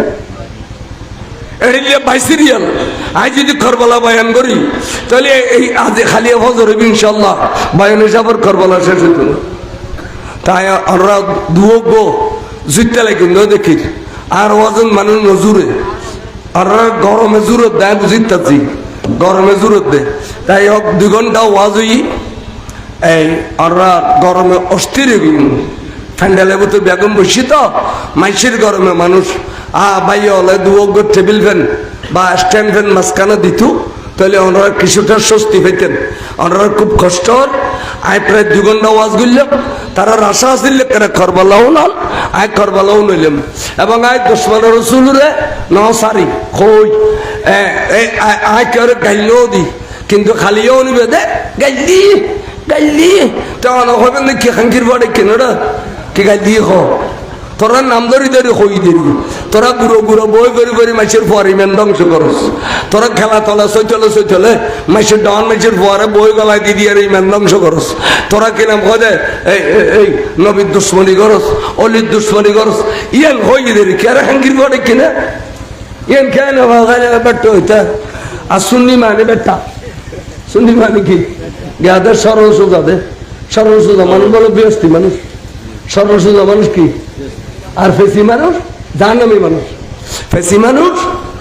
এড়িয়ে বাইসিরিয়াল আজ যদি কারবালা বয়ান করি তাহলে এই আজ খালি ফজর হবে ইনশাআল্লাহ বয়ান হিসাবের কারবালা শেষ হতো না তাই আমরা দুয়োগ্য জিততে লাগেন দেখি আর ওজন মানুষ নজুরে আর গরমে জুরত দেয় বুঝিতাছি গরমে জুরত দেয় তাই হোক 2 ঘন্টা ওয়াজ হই এই আর গরমে অস্থির ঠান্ডা লেবু তো বেগম বসি তো মাইসের গরমে মানুষ ভাই হলে দুয়োগ্য টেবিল ফ্যান বা স্ট্যান্ড ফ্যান মাঝখানে দিত তাহলে ওনারা কিছুটা স্বস্তি পেতেন ওনারা খুব কষ্ট আয় প্রায় 2 ঘন্টা ওয়াজ করলাম তারা আশা আসলে করবালাও নল আয় করবালাও নইলাম এবং আয় দুশ্মনের রসুলরে নসারি কই আয় কেউ গাইলেও দি কিন্তু খালিও নিবে দে গাইলি গাইলি তখন হবেন কি খাঙ্কির পরে কেনরা কি গাইলি হ তোরা নাম ধরি ধরি হই দেরি তোরা গুঁড়ো গুঁড়ো বই করি করি মাছের ফোয়ারি মেন ধ্বংস করস তোরা খেলা তলা চলে মাছের ডান মাছের ফোয়ারে বই গলায় দি দিয়ে মেন ধ্বংস করস তোরা কি নাম কদে এই নবীর দুশ্মনী করস অলির দুশ্মনী করস ইয়ান হই দেরি কেরা হাঙ্গির পরে কিনা ইয়ান কেন বেটা হইতা আর সুন্নি মানে বেটা সুন্নি মানে কি গাদের সরল সোজা দে সরল সোজা মানুষ বলো বৃহস্পতি মানুষ সরল সোজা মানুষ কি আর ফেসি মানুষ জাহান্নামী মানুষ ফেসি মানুষ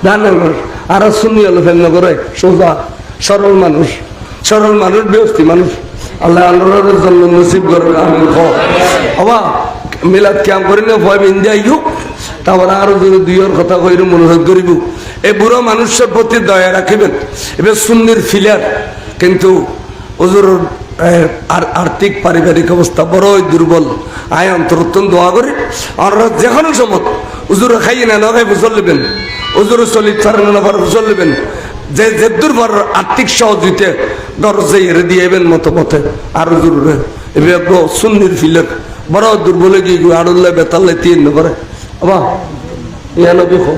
জাহান্নামী মানুষ আর সুন্নি হলো ফেল করে সোজা সরল মানুষ বৃহস্পতি মানুষ আল্লাহ আল্লাহর জন্য নসিব করবে আমি হবা মিলাদ ক্যাম্প করি না ভয় বিন্দা ইউক তারপরে আরো যদি 2 কথা কইর মনোযোগ করিব এই বুড়ো মানুষের প্রতি দয়া রাখিবেন এবার সুন্নির ফিলার কিন্তু হুজুর আর আর্থিক পারিবারিক অবস্থা বড়ই দুর্বল আয় অন্তরত্তন দোয়া করি আর যে কোনো সময় হুজুর খাই না না খাই চলবেন হুজুর চলি চলবেন যে যেদূর পর আর্থিক সহযোগিতা দরজে এড়ে দিয়েবেন মতে আর হুজুর এবার সুন্নির ফিলার বড় দুর্বল গিয়ে আড়ুল্লা বেতাল্লা 3 করে আবার ইয়ানো দেখো